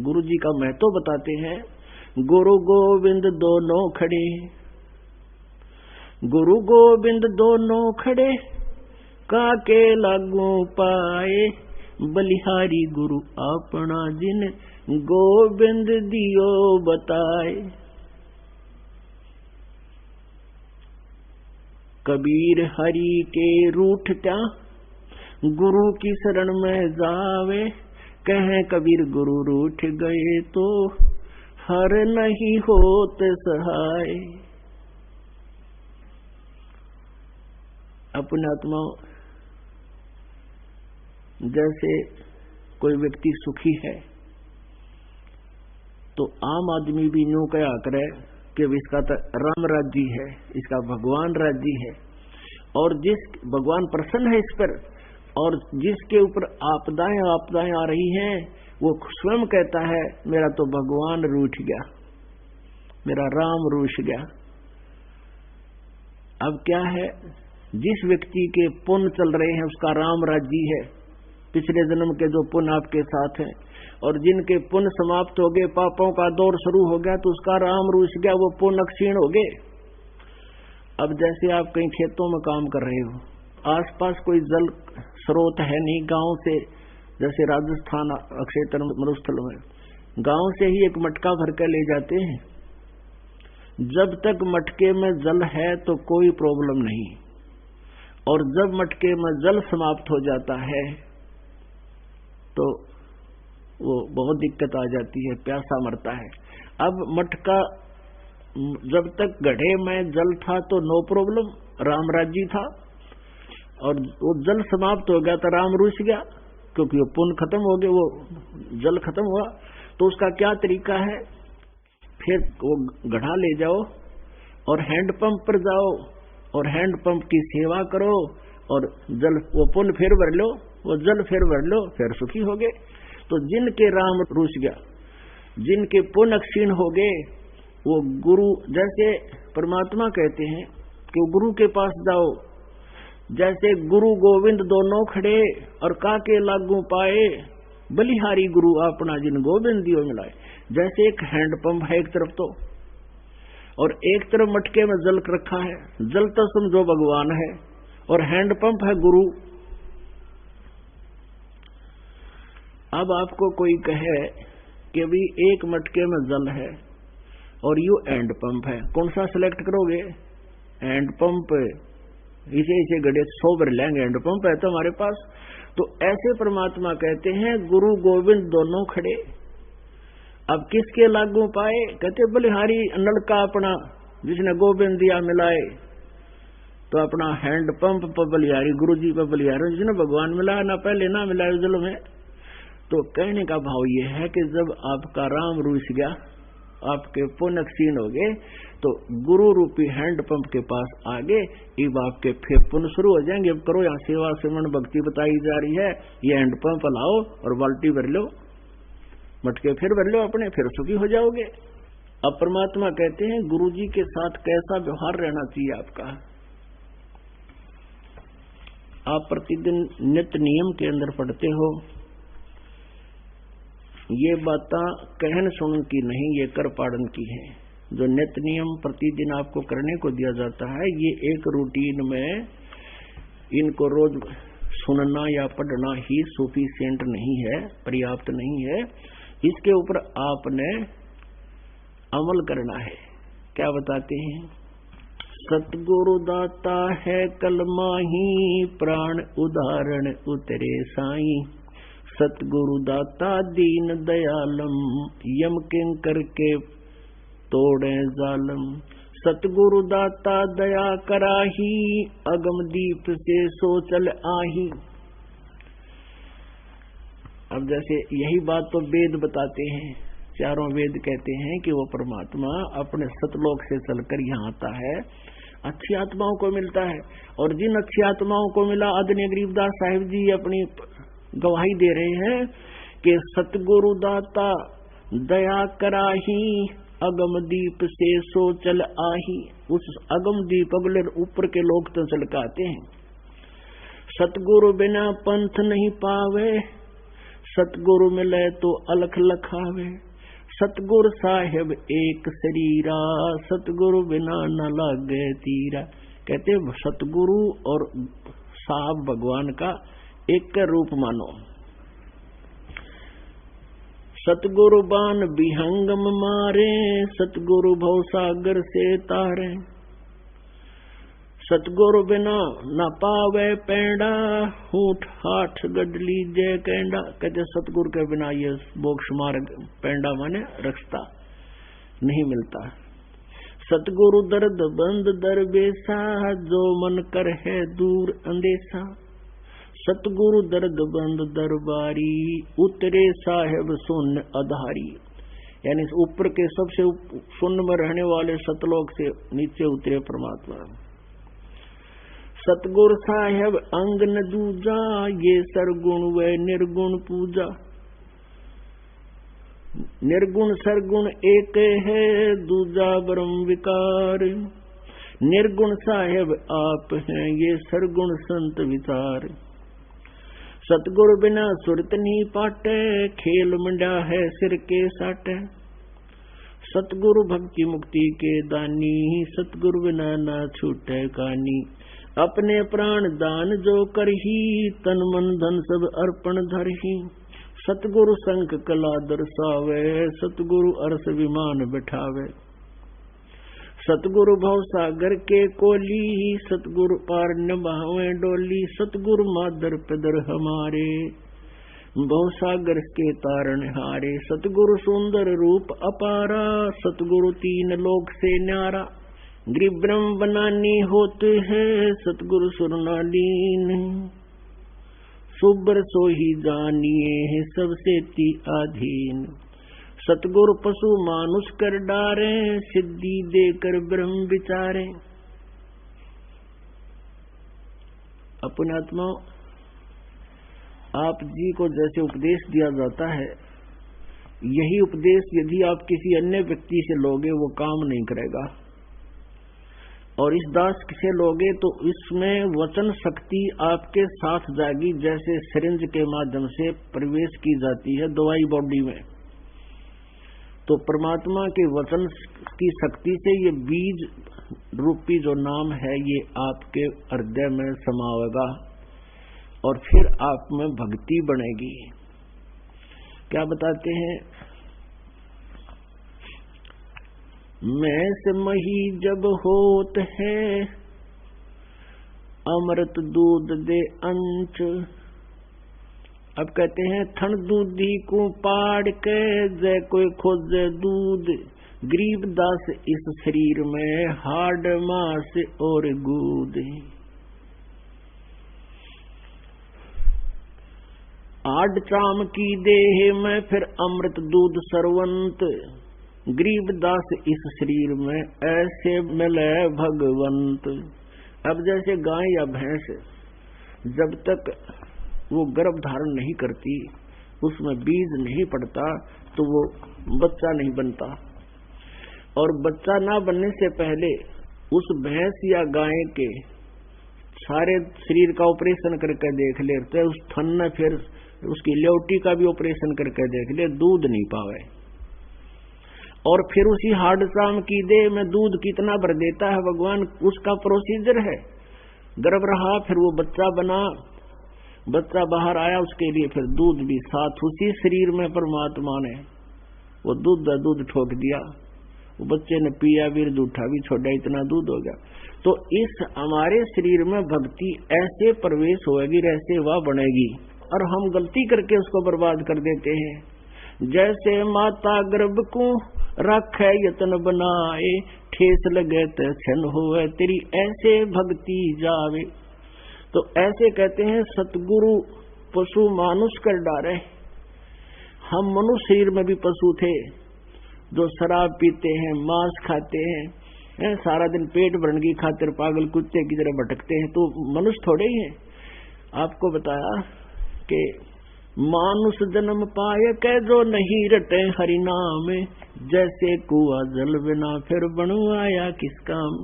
गुरु जी का महत्व बताते हैं। गुरु गोविंद दोनों खड़े, गुरु गोविंद दोनों खड़े, काके लागू पाए, बलिहारी गुरु अपना जिन गोविंद दियो बताए। कबीर हरि के रूठ त्या, गुरु की शरण में जावे, कहे कबीर गुरु रूठ गए तो हर नहीं होत सहाय। अपने आत्मा जैसे कोई व्यक्ति सुखी है तो आम आदमी भी यूं कहा करे कि इसका तो राम राज्य है, इसका भगवान राज्य है। और जिस भगवान प्रसन्न है इस पर, और जिसके ऊपर आपदाएं आ रही हैं, वो स्वयं कहता है मेरा तो भगवान रूठ गया, मेरा राम रूठ गया। अब क्या है, जिस व्यक्ति के पुण्य चल रहे हैं उसका राम राज्य है, पिछले जन्म के जो पुण्य आपके साथ हैं, और जिनके पुण्य समाप्त हो गए, पापों का दौर शुरू हो गया, तो उसका राम रूठ गया, वो पुण्य क्षीण हो गए। अब जैसे आप कहीं खेतों में काम कर रहे हो, आसपास कोई जल स्रोत है नहीं, गांव से, जैसे राजस्थान अक्षेत्र मरुस्थल में गांव से ही एक मटका भर कर ले जाते हैं। जब तक मटके में जल है तो कोई प्रॉब्लम नहीं, और जब मटके में जल समाप्त हो जाता है तो वो बहुत दिक्कत आ जाती है, प्यासा मरता है। अब मटका जब तक गड्ढे में जल था तो नो प्रॉब्लम, राम राज्य था, और वो जल समाप्त हो गया तो राम रूठ गया, क्योंकि वो पुण्य खत्म हो गए, वो जल खत्म हुआ। तो उसका क्या तरीका है, फिर वो गड्ढा ले जाओ और हैंडपंप पर जाओ और हैंडपंप की सेवा करो, और जल वो पुण्य फिर भर लो, वो जल फिर भर लो, फिर सुखी हो गए। तो जिनके राम रूठ गया, जिनके पुण्य क्षीण हो गए, वो गुरु, जैसे परमात्मा कहते हैं कि गुरु के पास जाओ, जैसे गुरु गोविंद दोनों खड़े और काके लागू पाए, बलिहारी गुरु अपना जिन गोविंद दियो मिलाए। जैसे एक हैंडपंप है एक तरफ तो, और एक तरफ मटके में जल रखा है, जल तो समझो भगवान है और हैंडपंप है गुरु। अब आपको कोई कहे कि भी एक मटके में जल है और यू हैंडपंप है, कौन सा सिलेक्ट करोगे? हैंडपंप, इसे गड्ढे 100 भर लेंगे, हैंडपंप है तो हमारे पास। तो ऐसे परमात्मा कहते हैं गुरु गोविंद दोनों खड़े। अब किसके लागू पाए? कहते बलिहारी नलका अपना जिसने गोविंद दिया मिलाए, तो अपना हैंडपंप पर बलिहारी, गुरु जी पर बलिहारी, जिसने भगवान मिलाया ना पहले ना मिलाए जल में। तो कहने का भाव ये है कि जब आपका राम रूठ गया, आपके पुण्य क्षीण हो गए, तो गुरु रूपी हैंडपंप के पास आगे, अब आपके फिर पुण्य शुरू हो जाएंगे। अब करो, यहाँ सेवा सिमरन भक्ति बताई जा रही है, ये हैंडपंप लाओ और बाल्टी भर लो, मटके फिर भर लो अपने, फिर सुखी हो जाओगे। अब परमात्मा कहते हैं गुरु जी के साथ कैसा व्यवहार रहना चाहिए आपका। आप प्रतिदिन नित्य नियम के अंदर पढ़ते हो, ये बातें कहन सुन की नहीं, ये कर पाड़न की है। जो नित्य नियम प्रतिदिन आपको करने को दिया जाता है, ये एक रूटीन में इनको रोज सुनना या पढ़ना ही सफिशिएंट नहीं है, पर्याप्त नहीं है। इसके ऊपर आपने अमल करना है। क्या बताते हैं? सतगुरु दाता है कलमा ही, प्राण उदाहरण उतरे साई, सतगुरु दाता दीन दयालम, यम किंकर के तोड़े जालम। सतगुरु दाता दया कराही, अगम दीप से सोचल आही। अब जैसे यही बात तो वेद बताते हैं, चारों वेद कहते हैं कि वो परमात्मा अपने सतलोक से चलकर यहाँ आता है, अच्छी आत्माओं को मिलता है। और जिन अच्छी आत्माओं को मिला, आदरणीय गरीबदास साहिब जी अपनी गवाही दे रहे हैं कि सतगुरु दाता दया कराही, अगम दीप से सो चल आही। उस अगम दीप अगले ऊपर के लोग तो चल के आते हैं। सतगुरु बिना पंथ नहीं पावे, सतगुरु मिले तो अलख लखावे। सतगुरु साहेब एक शरीरा, सतगुरु बिना न लागे तीरा। कहते सतगुरु और साहब भगवान का एक रूप मानो। सतगुरु बान विहंगम मारे, सतगुरु भवसागर से तारे। सतगुरु बिना न पावे पेंडा, हूठ हाठ गडली जय कैंडा। कहते सतगुरु के बिना ये मोक्ष मार्ग पेंडा माने रास्ता नहीं मिलता। सतगुरु दर्द बंद दरबेसा, जो मन कर है दूर अंदेशा। सतगुरु दर्द बंद दरबारी, उतरे साहेब सुन आधारी। यानी ऊपर के सबसे शून्य में रहने वाले सतलोक से नीचे उतरे परमात्मा। सतगुरु साहेब अंग न दूजा, ये सरगुण व निर्गुण पूजा। निर्गुण सरगुण एक है, दूजा ब्रह्म विकार। निर्गुण साहेब आप हैं, ये सरगुण संत विचार। सतगुरु बिना सुरत नहीं पाटे, खेल मंडा है सिर के साटे। सतगुरु भक्ति मुक्ति के दानी, सतगुरु बिना ना छूटे कानी। अपने प्राण दान जो करही, तन मन धन सब अर्पण धरही। सतगुरु संख कला दर्शावे, सतगुरु अरस विमान बैठावे। सतगुरु भव सागर के कोली, सतगुरु पार निभावे डोली। सतगुरु मादर पिदर हमारे, भव सागर के तारण हारे। सतगुरु सुंदर रूप अपारा, सतगुरु तीन लोक से न्यारा। गृह ब्रह्म बनानी होते हैं, सतगुरु सुरनालीन। सुबर सो ही जानिए है, सबसे ती अधीन। सतगुरु पशु मानुष कर डारे, सिद्धि देकर ब्रह्म विचारे। अपने आत्मा आप जी को जैसे उपदेश दिया जाता है, यही उपदेश यदि आप किसी अन्य व्यक्ति से लोगे वो काम नहीं करेगा। और इस दास से लोगे तो इसमें वचन शक्ति आपके साथ जाएगी, जैसे सिरिंज के माध्यम से प्रवेश की जाती है दवाई बॉडी में। तो परमात्मा के वचन की शक्ति से ये बीज रूपी जो नाम है ये आपके हृदय में समावेगा और फिर आप में भक्ति बनेगी। क्या बताते हैं, मैं से मही जब होत है, अमृत दूध दे अंच। अब कहते हैं थन दूधी को पाड़ के, जय कोई खोजे दूध। गरीब दास इस शरीर में, हाड मास और गूद। आड चाम की देह में फिर अमृत दूध सरवंत। गरीब दास इस शरीर में, ऐसे मिले भगवंत। अब जैसे गाय या भैंस जब तक वो गर्भ धारण नहीं करती, उसमें बीज नहीं पड़ता, तो वो बच्चा नहीं बनता। और बच्चा ना बनने से पहले उस भैंस या गाय के सारे शरीर का ऑपरेशन करके देख ले, तो उस थन में फिर उसकी ल्योटी का भी ऑपरेशन करके देख ले, दूध नहीं पावे। और फिर उसी हार्ड शाम की देह में दूध कितना भर देता है भगवान, उसका प्रोसीजर है। गर्भ रहा, फिर वो बच्चा बना, बच्चा बाहर आया, उसके लिए फिर दूध भी साथ उसी शरीर में परमात्मा ने वो दूध ठोक दिया। वो बच्चे ने पिया भी, दूठा भी छोड़ा, इतना दूध हो गया। तो इस हमारे शरीर में भक्ति ऐसे प्रवेश होगी, ऐसे वह बनेगी। और हम गलती करके उसको बर्बाद कर देते हैं। जैसे माता गर्भ को रखे यतन बनाए, ठेस लगे तो क्षण होवे तेरी ऐसे भक्ति जावे। तो ऐसे कहते हैं सतगुरु पशु मानुष कर डारे। हम मनुष्य शरीर में भी पशु थे, जो शराब पीते हैं, मांस खाते हैं, सारा दिन पेट भरने की खातिर पागल कुत्ते की तरह भटकते हैं, तो मनुष्य थोड़े ही हैं। आपको बताया कि मानुष जन्म पाए के जो नहीं रटे हरि नाम, जैसे कुआ जल बिना फिर बनवाया किस काम।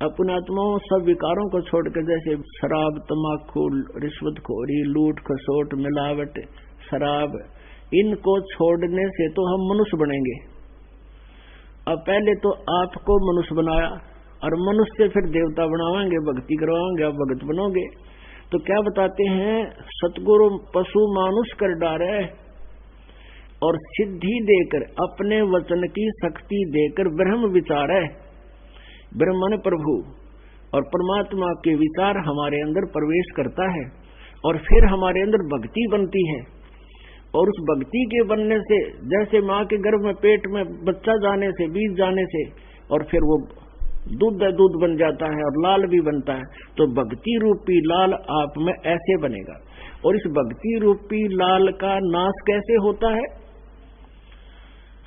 अपने आत्माओं सब विकारों को छोड़कर, जैसे शराब, तम्बाकू, रिश्वतखोरी, लूट खसोट, मिलावट, शराब, इनको छोड़ने से तो हम मनुष्य बनेंगे। अब पहले तो आपको मनुष्य बनाया और मनुष्य से फिर देवता बनावाएंगे, भक्ति करवाएंगे, आप भगत बनोगे। तो क्या बताते हैं, सतगुरु पशु मानुष कर डारे और सिद्धि देकर, अपने वचन की शक्ति देकर ब्रह्म विचारे। ब्रह्म ने प्रभु और परमात्मा के विचार हमारे अंदर प्रवेश करता है और फिर हमारे अंदर भक्ति बनती है। और उस भक्ति के बनने से, जैसे माँ के गर्भ में पेट में बच्चा जाने से, बीज जाने से, और फिर वो दूध बन जाता है और लाल भी बनता है, तो भक्ति रूपी लाल आप में ऐसे बनेगा। और इस भक्ति रूपी लाल का नाश कैसे होता है?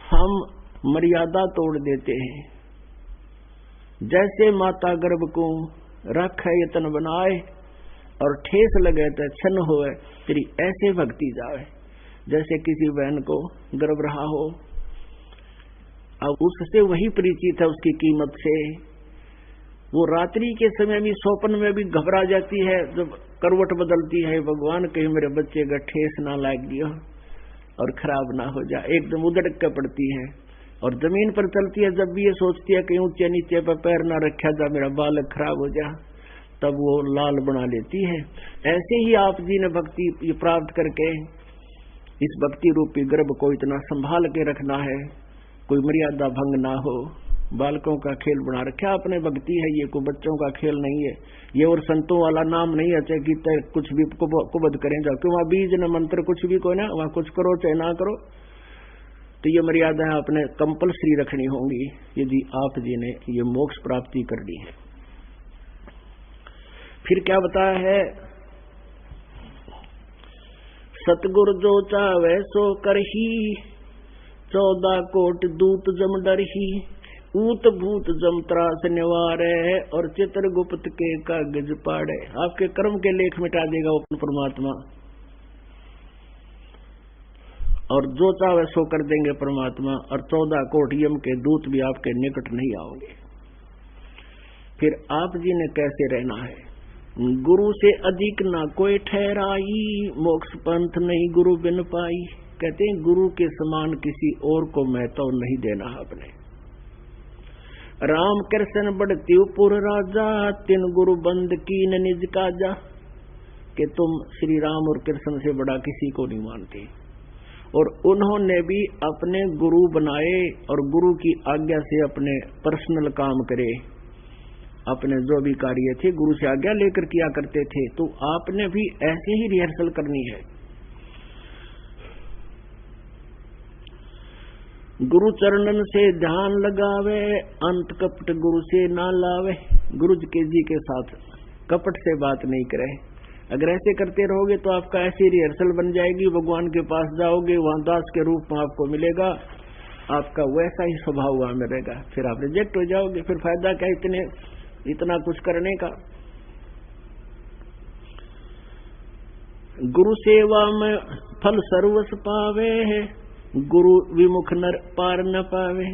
हम मर्यादा तोड़ देते हैं। जैसे माता गर्भ को रखे यतन बनाए और ठेस लगे तो क्षण होए तेरी ऐसे भक्ति जावे। जैसे किसी बहन को गर्भ रहा हो, अब उससे वही परिचित है उसकी कीमत से, वो रात्रि के समय भी स्वप्न में भी घबरा जाती है, जब करवट बदलती है, भगवान कहीं मेरे बच्चे का ठेस ना लाग दियो और खराब ना हो जाए, एकदम उधड़क कर पड़ती है। और जमीन पर चलती है, जब भी ये सोचती है कि ऊंचे नीचे पर पैर ना रखा जा, मेरा बालक खराब हो जा, तब वो लाल बना लेती है। ऐसे ही आप जी ने भक्ति प्राप्त करके इस भक्ति रूपी गर्भ को इतना संभाल के रखना है, कोई मर्यादा भंग ना हो। बालकों का खेल बना रखा आपने, भक्ति है ये, कोई बच्चों का खेल नहीं है ये, और संतों वाला नाम नहीं है चाहे कि कुछ भी कुबद करें जाओ, क्यों वहां बीज न मंत्र कुछ भी कोई ना, वहां कुछ करो चाहे ना करो। तो ये मर्यादा आपने कंपल्सरी रखनी होंगी यदि आप जी ने ये मोक्ष प्राप्ति करनी है। फिर क्या बताया है, सतगुर जो चावे सो करही, 14 कोट दूत जम डरही, ऊत भूत जम त्रास निवारे, और चित्रगुप्त के कागज पाड़े। आपके कर्म के लेख मिटा देगा वो परमात्मा, और जो चाहे सो कर देंगे परमात्मा, और 14 कोट यम के दूत भी आपके निकट नहीं आओगे। फिर आप जी ने कैसे रहना है, गुरु से अधिक ना कोई ठहराई, मोक्ष पंथ नहीं गुरु बिन पाई। कहते हैं गुरु के समान किसी और को महत्व नहीं देना आपने। राम कृष्ण बढ़ती पुर राजा, तिन गुरु बंद की न निज काजा। कि तुम श्री राम और कृष्ण से बड़ा किसी को नहीं मानते, और उन्होंने भी अपने गुरु बनाए और गुरु की आज्ञा से अपने पर्सनल काम करे, अपने जो भी कार्य थे गुरु से आज्ञा लेकर किया करते थे। तो आपने भी ऐसे ही रिहर्सल करनी है। गुरु चरणन से ध्यान लगावे, अंत कपट गुरु से ना लावे। गुरु जी के साथ कपट से बात नहीं करे। अगर ऐसे करते रहोगे तो आपका ऐसी रिहर्सल बन जाएगी, भगवान के पास जाओगे वहां दास के रूप में आपको मिलेगा, आपका वैसा ही स्वभाव वहां में रहेगा, फिर आप रिजेक्ट हो जाओगे। फिर फायदा क्या इतना कुछ करने का। गुरु सेवा में फल सर्वस पावे है, गुरु विमुख नर पार न पावे।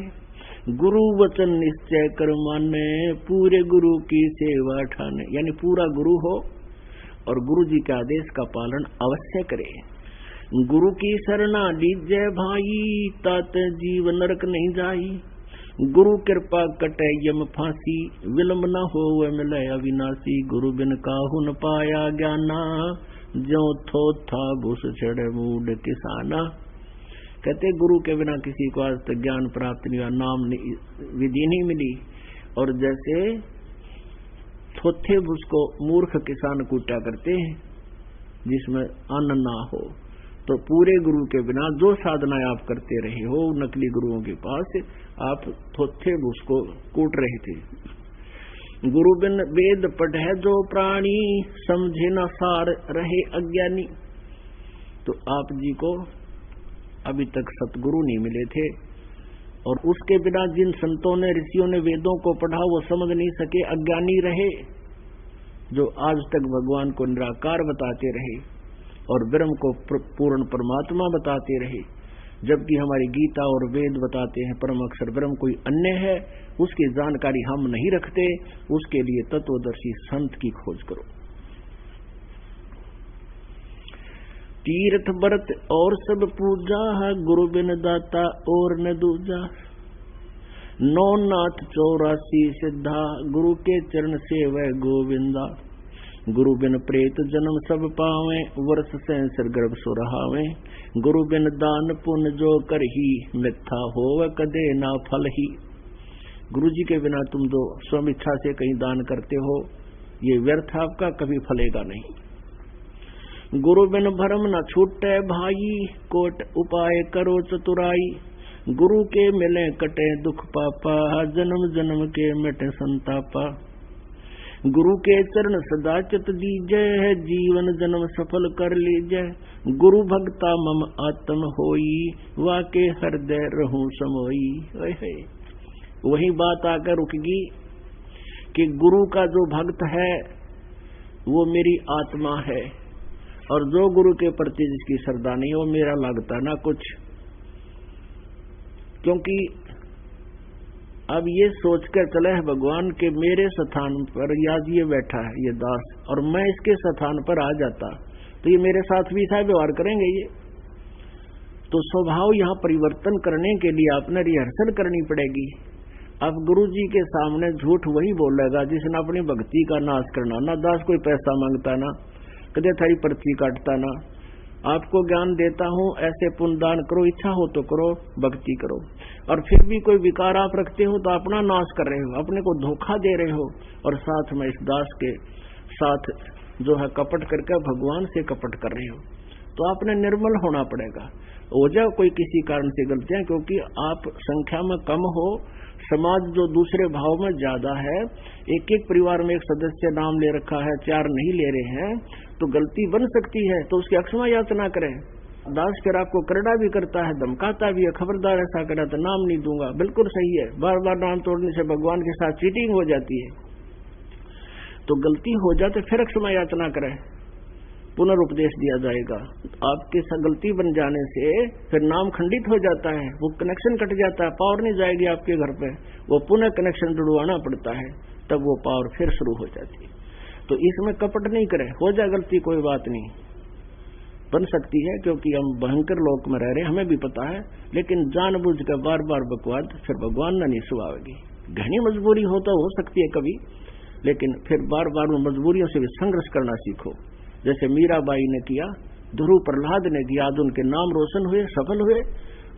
गुरु वचन निश्चय कर माने, पूरे गुरु की सेवा ठाने। यानी पूरा गुरु हो और गुरु जी के आदेश का पालन अवश्य करे। गुरु की शरणा लीजय भाई, तात जीव नरक नहीं जाई। गुरु कृपा कटे यम फांसी, विलम्ब न हो मिले अविनाशी। गुरु बिन काहू न पाया ज्ञाना, जो थो था भूस चढ़े मूड किसाना। कहते गुरु के बिना किसी को आज तक ज्ञान प्राप्त नहीं हुआ, नाम विधि नहीं मिली। और जैसे थोथे भूस को मूर्ख किसान कूटा करते हैं, जिसमें अन्न ना हो, तो पूरे गुरु के बिना जो साधनाएं आप करते रहे हो नकली गुरुओं के पास, आप थोथे उसको कूट रहे थे। गुरु बिन वेद पढ़े जो प्राणी, समझे न सार रहे अज्ञानी। तो आप जी को अभी तक सतगुरु नहीं मिले थे, और उसके बिना जिन संतों ने ऋषियों ने वेदों को पढ़ा वो समझ नहीं सके, अज्ञानी रहे, जो आज तक भगवान को निराकार बताते रहे और ब्रह्म को पूर्ण परमात्मा बताते रहे, जबकि हमारी गीता और वेद बताते हैं परम अक्षर ब्रह्म कोई अन्य है, उसकी जानकारी हम नहीं रखते। उसके लिए तत्वदर्शी संत की खोज करो। तीर्थ व्रत और सब पूजा, गुरु बिन दाता और न दूजा। 9 नाथ 84 सिद्धा, गुरु के चरण सेवै गोविंदा। गुरु बिन प्रेत जन्म सब पावे, वर्ष सहस्र गर्भ सुरहावे। गुरु बिन दान पुण्य जो करही, मिथ्या होव कदे ना फल ही। गुरु जी के बिना तुम जो स्वयं इच्छा से कहीं दान करते हो, ये व्यर्थ आपका, कभी फलेगा नहीं। गुरु बिन भरम न छूटे भाई, कोट उपाय करो चतुराई। गुरु के मिले कटे दुख पापा, जन्म जन्म के मिटे संतापा। गुरु के चरण सदा चित दीजै, जीवन जन्म सफल कर लीजै। गुरु भक्ता मम आत्म होई, वाके हृदय रहूं समोई। वही बात आकर रुकेगी कि गुरु का जो भक्त है वो मेरी आत्मा है, और जो गुरु के प्रति जिसकी श्रद्धा नहीं वो मेरा लगता ना कुछ। क्योंकि अब ये सोचकर चले है भगवान के मेरे स्थान पर आज ये बैठा है ये दास, और मैं इसके स्थान पर आ जाता तो ये मेरे साथ भी ऐसा व्यवहार करेंगे। ये तो स्वभाव यहाँ परिवर्तन करने के लिए आपने रिहर्सल करनी पड़ेगी। अब गुरु जी के सामने झूठ वही बोलेगा जिसने अपनी भक्ति का नाश करना। ना दास कोई पैसा मांगता, ना कदे थारी पर्ची काटता, ना आपको ज्ञान देता हूँ ऐसे पुण्य दान करो, इच्छा हो तो करो, भक्ति करो। और फिर भी कोई विकार आप रखते हो तो अपना नाश कर रहे हो, अपने को धोखा दे रहे हो, और साथ में इस दास के साथ जो है कपट करके भगवान से कपट कर रहे हो। तो आपने निर्मल होना पड़ेगा। हो जाए कोई किसी कारण से गलतियां, क्योंकि आप संख्या में कम हो, समाज जो दूसरे भाव में ज्यादा है, एक एक परिवार में एक सदस्य नाम ले रखा है, 4 नहीं ले रहे हैं, तो गलती बन सकती है, तो उसकी अक्षमा याचना करें। दास फिर आपको करड़ा भी करता है, धमकाता भी है, खबरदार ऐसा करा तो नाम नहीं दूंगा, बिल्कुल सही है। बार बार नाम तोड़ने से भगवान के साथ चीटिंग हो जाती है। तो गलती हो जाए तो फिर क्षमा याचना करें, पुनरुपदेश दिया जाएगा। आपके गलती बन जाने से फिर नाम खंडित हो जाता है, वो कनेक्शन कट जाता है, पावर नहीं जाएगी आपके घर पे, वो पुनः कनेक्शन जुड़वाना पड़ता है, तब वो पावर फिर शुरू हो जाती है। तो इसमें कपट नहीं करें, हो जाए गलती कोई बात नहीं, बन सकती है, क्योंकि हम भयंकर लोक में रह रहे हैं, हमें भी पता है। लेकिन जानबूझ कर बार बार बकवाद फिर भगवान न नहीं सुनावेगी। घनी मजबूरी हो तो हो सकती है कभी, लेकिन फिर बार बार उन मजबूरियों से भी संघर्ष करना सीखो। जैसे मीराबाई ने किया, ध्रुव प्रहलाद ने किया, आज उनके नाम रोशन हुए, सफल हुए,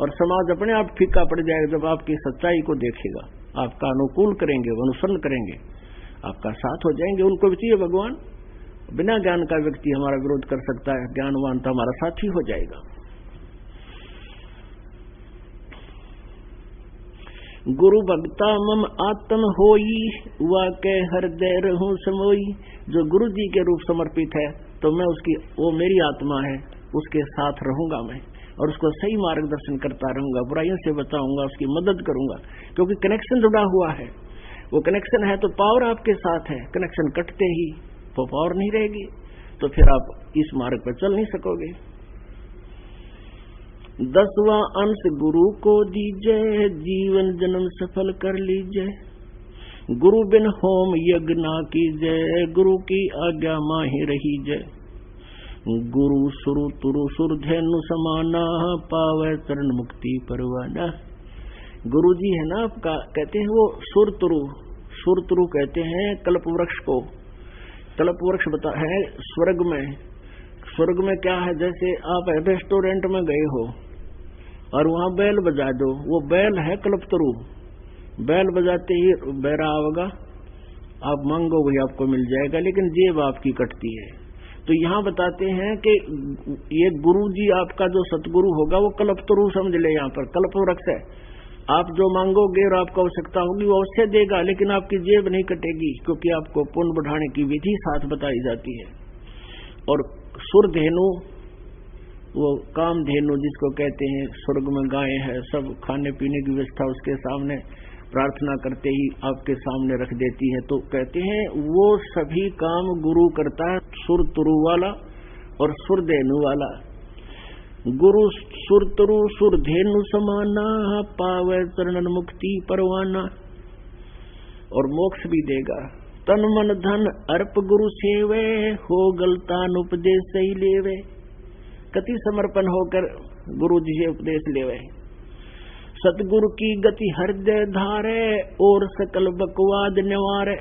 और समाज अपने आप फीका पड़ जाएगा जब आपकी सच्चाई को देखेगा, आपका अनुकूल करेंगे, अनुसरण करेंगे, आपका साथ हो जाएंगे। उनको भी चाहिए भगवान। बिना ज्ञान का व्यक्ति हमारा विरोध कर सकता है, ज्ञानवान तो हमारा साथी हो जाएगा। गुरु भक्ता मम आत्म होई, वाके हृदय रहूं समोई। जो गुरु जी के रूप समर्पित है तो मैं उसकी, वो मेरी आत्मा है, उसके साथ रहूंगा मैं, और उसको सही मार्गदर्शन करता रहूंगा, बुराइयों से बचाऊंगा, उसकी मदद करूंगा, क्योंकि कनेक्शन जुड़ा हुआ है। वो कनेक्शन है तो पावर आपके साथ है, कनेक्शन कटते ही वो पावर नहीं रहेगी, तो फिर आप इस मार्ग पर चल नहीं सकोगे। 10वां अंश गुरु को दीजिए, जीवन जन्म सफल कर लीजिए। गुरु बिन होम यज्ञ ना कीजिए, गुरु की आज्ञा माही रही जय। गुरु सुरु तुरु सुर धेनु समाना, पावे चरण मुक्ति परवाना। गुरु जी है ना आपका, कहते हैं वो सुरतुरु कहते हैं कल्प वृक्ष को। कल्प वृक्ष बता है स्वर्ग में। स्वर्ग में क्या है, जैसे आप रेस्टोरेंट में गए हो और वहां बैल बजा दो, वो बैल है कल्पतरु। बैल बजाते ही बहरा आवेगा, आप मांगो वही आपको मिल जाएगा, लेकिन जेब आपकी कटती है। तो यहाँ बताते हैं कि ये गुरु जी आपका जो सतगुरु होगा वो कल्पतरु समझ ले, यहाँ पर कल्प वृक्ष है। आप जो मांगोगे और आपको आवश्यकता होगी वो अवश्य देगा, लेकिन आपकी जेब नहीं कटेगी, क्योंकि आपको पुण्य बढ़ाने की विधि साथ बताई जाती है। और सुरधेनु, वो कामधेनु जिसको कहते हैं, स्वर्ग में गाय है, सब खाने पीने की व्यवस्था उसके सामने प्रार्थना करते ही आपके सामने रख देती है। तो कहते हैं वो सभी काम गुरु करता है, सुर तुरु वाला और सुरधेनु वाला। गुरु सुर तुरु सुरधेनु समाना, पावे चरणन मुक्ति परवाना, और मोक्ष भी देगा। तन मन धन अर्प गुरु सेवे, हो गलतान उपदेश सही लेवे। कति समर्पण होकर गुरु जी से उपदेश लेवे। सतगुरु की गति हृदय धारे, और सकल बकवाद निवारे।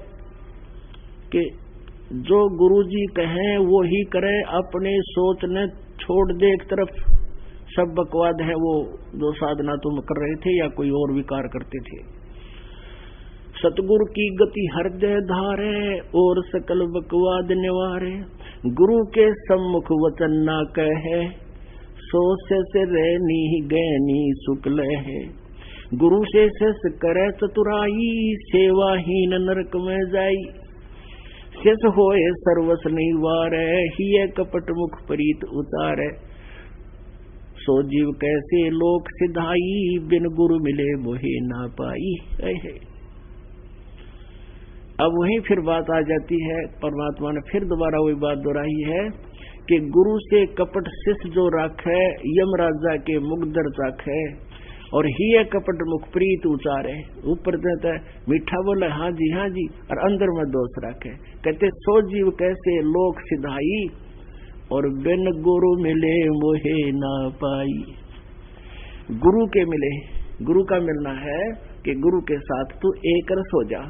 कि जो गुरु जी कहें वो ही करे, अपने सोच ने छोड़ दे एक तरफ, सब बकवाद है वो जो साधना तुम कर रहे थे या कोई और विकार करते थे। सतगुरु की गति हृदय धारे, और सकल बकवाद निवारे। गुरु के सम्मुख वचन ना कहे, सोच से रहनी गैनी शुक्ल है। गुरु से शेष करे चतुराई, सेवाहीन नरक में जाई। शेष होए सर्वस नहीं वारे, हिय कपट मुख परीत उतारे। सो जीव कैसे लोक सिधाई, बिन गुरु मिले मोहे ना पाई। अब वहीं फिर बात आ जाती है, परमात्मा ने फिर दोबारा वही बात दोहराई है कि गुरु से कपट शिष्य जो राखे, यमराजा के मुगदर चाखे, और ही कपट मुख प्रीत उचारे। ऊपर देता है मीठा बोले हाँ जी, और अंदर में दोष रखे। कहते सो जीव कैसे लोक सिधाई, और बिन गुरु मिले मोहे ना पाई। गुरु के मिले, गुरु का मिलना है कि गुरु के साथ तू एक रस हो जा,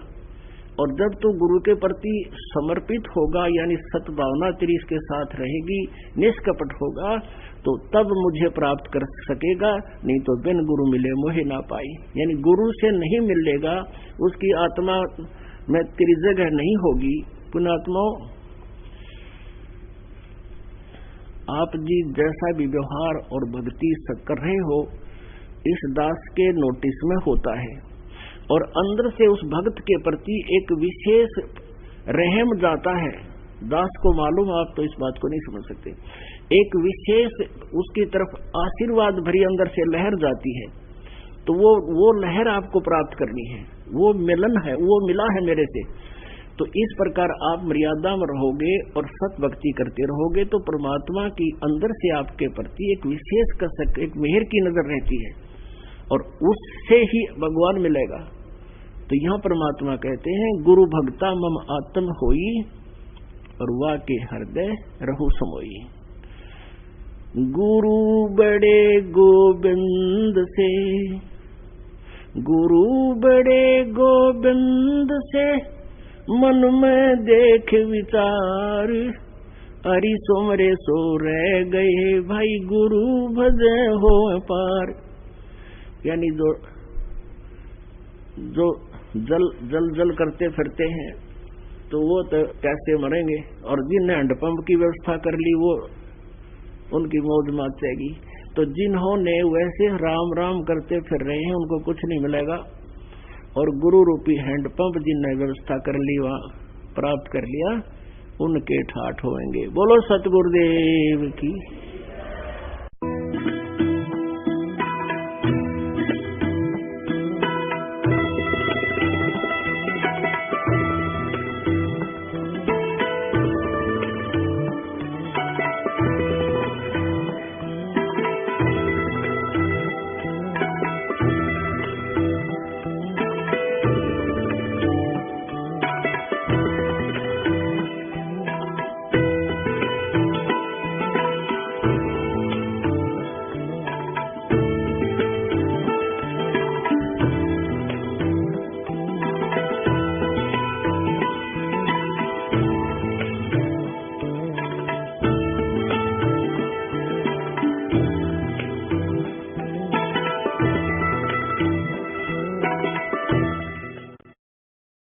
और जब तू गुरु के प्रति समर्पित होगा, यानी सद्भावना तेरी इसके साथ रहेगी, निष्कपट होगा, तो तब मुझे प्राप्त कर सकेगा। नहीं तो बिन गुरु मिले मोहे ना पाई, यानी गुरु से नहीं मिलेगा, उसकी आत्मा में तेरी जगह नहीं होगी। पुण्यात्माओं, आप जी जैसा भी व्यवहार और भक्ति कर रहे हो, इस दास के नोटिस में होता है, और अंदर से उस भक्त के प्रति एक विशेष रहम जाता है। दास को मालूम, आप तो इस बात को नहीं समझ सकते। एक विशेष उसकी तरफ आशीर्वाद भरी अंदर से लहर जाती है, तो वो लहर आपको प्राप्त करनी है, वो मिलन है, वो मिला है मेरे से। तो इस प्रकार आप मर्यादा में रहोगे और सत भक्ति करते रहोगे, तो परमात्मा की अंदर से आपके प्रति एक विशेष कसक, एक मेहर की नजर रहती है, और उससे ही भगवान मिलेगा। तो यहाँ परमात्मा कहते हैं गुरु भक्ता मम आत्म होई, और वा के हृदय रहु समोई। गुरु बड़े गोविंद से, गुरु बड़े गोविंद से, मन में देख विचार। हरि सोमरे सो रह गए भाई, गुरु भजे हो पार। यानी जो जल करते फिरते हैं, तो वो तो कैसे मरेंगे, और जिनने हैंडपंप की व्यवस्था कर ली वो उनकी मौज मचेगी। तो जिन्होंने वैसे राम राम करते फिर रहे हैं उनको कुछ नहीं मिलेगा, और गुरु रूपी हैंडपंप जिनने व्यवस्था कर ली, वहां प्राप्त कर लिया, उनके ठाठ होंगे। बोलो सतगुरुदेव की।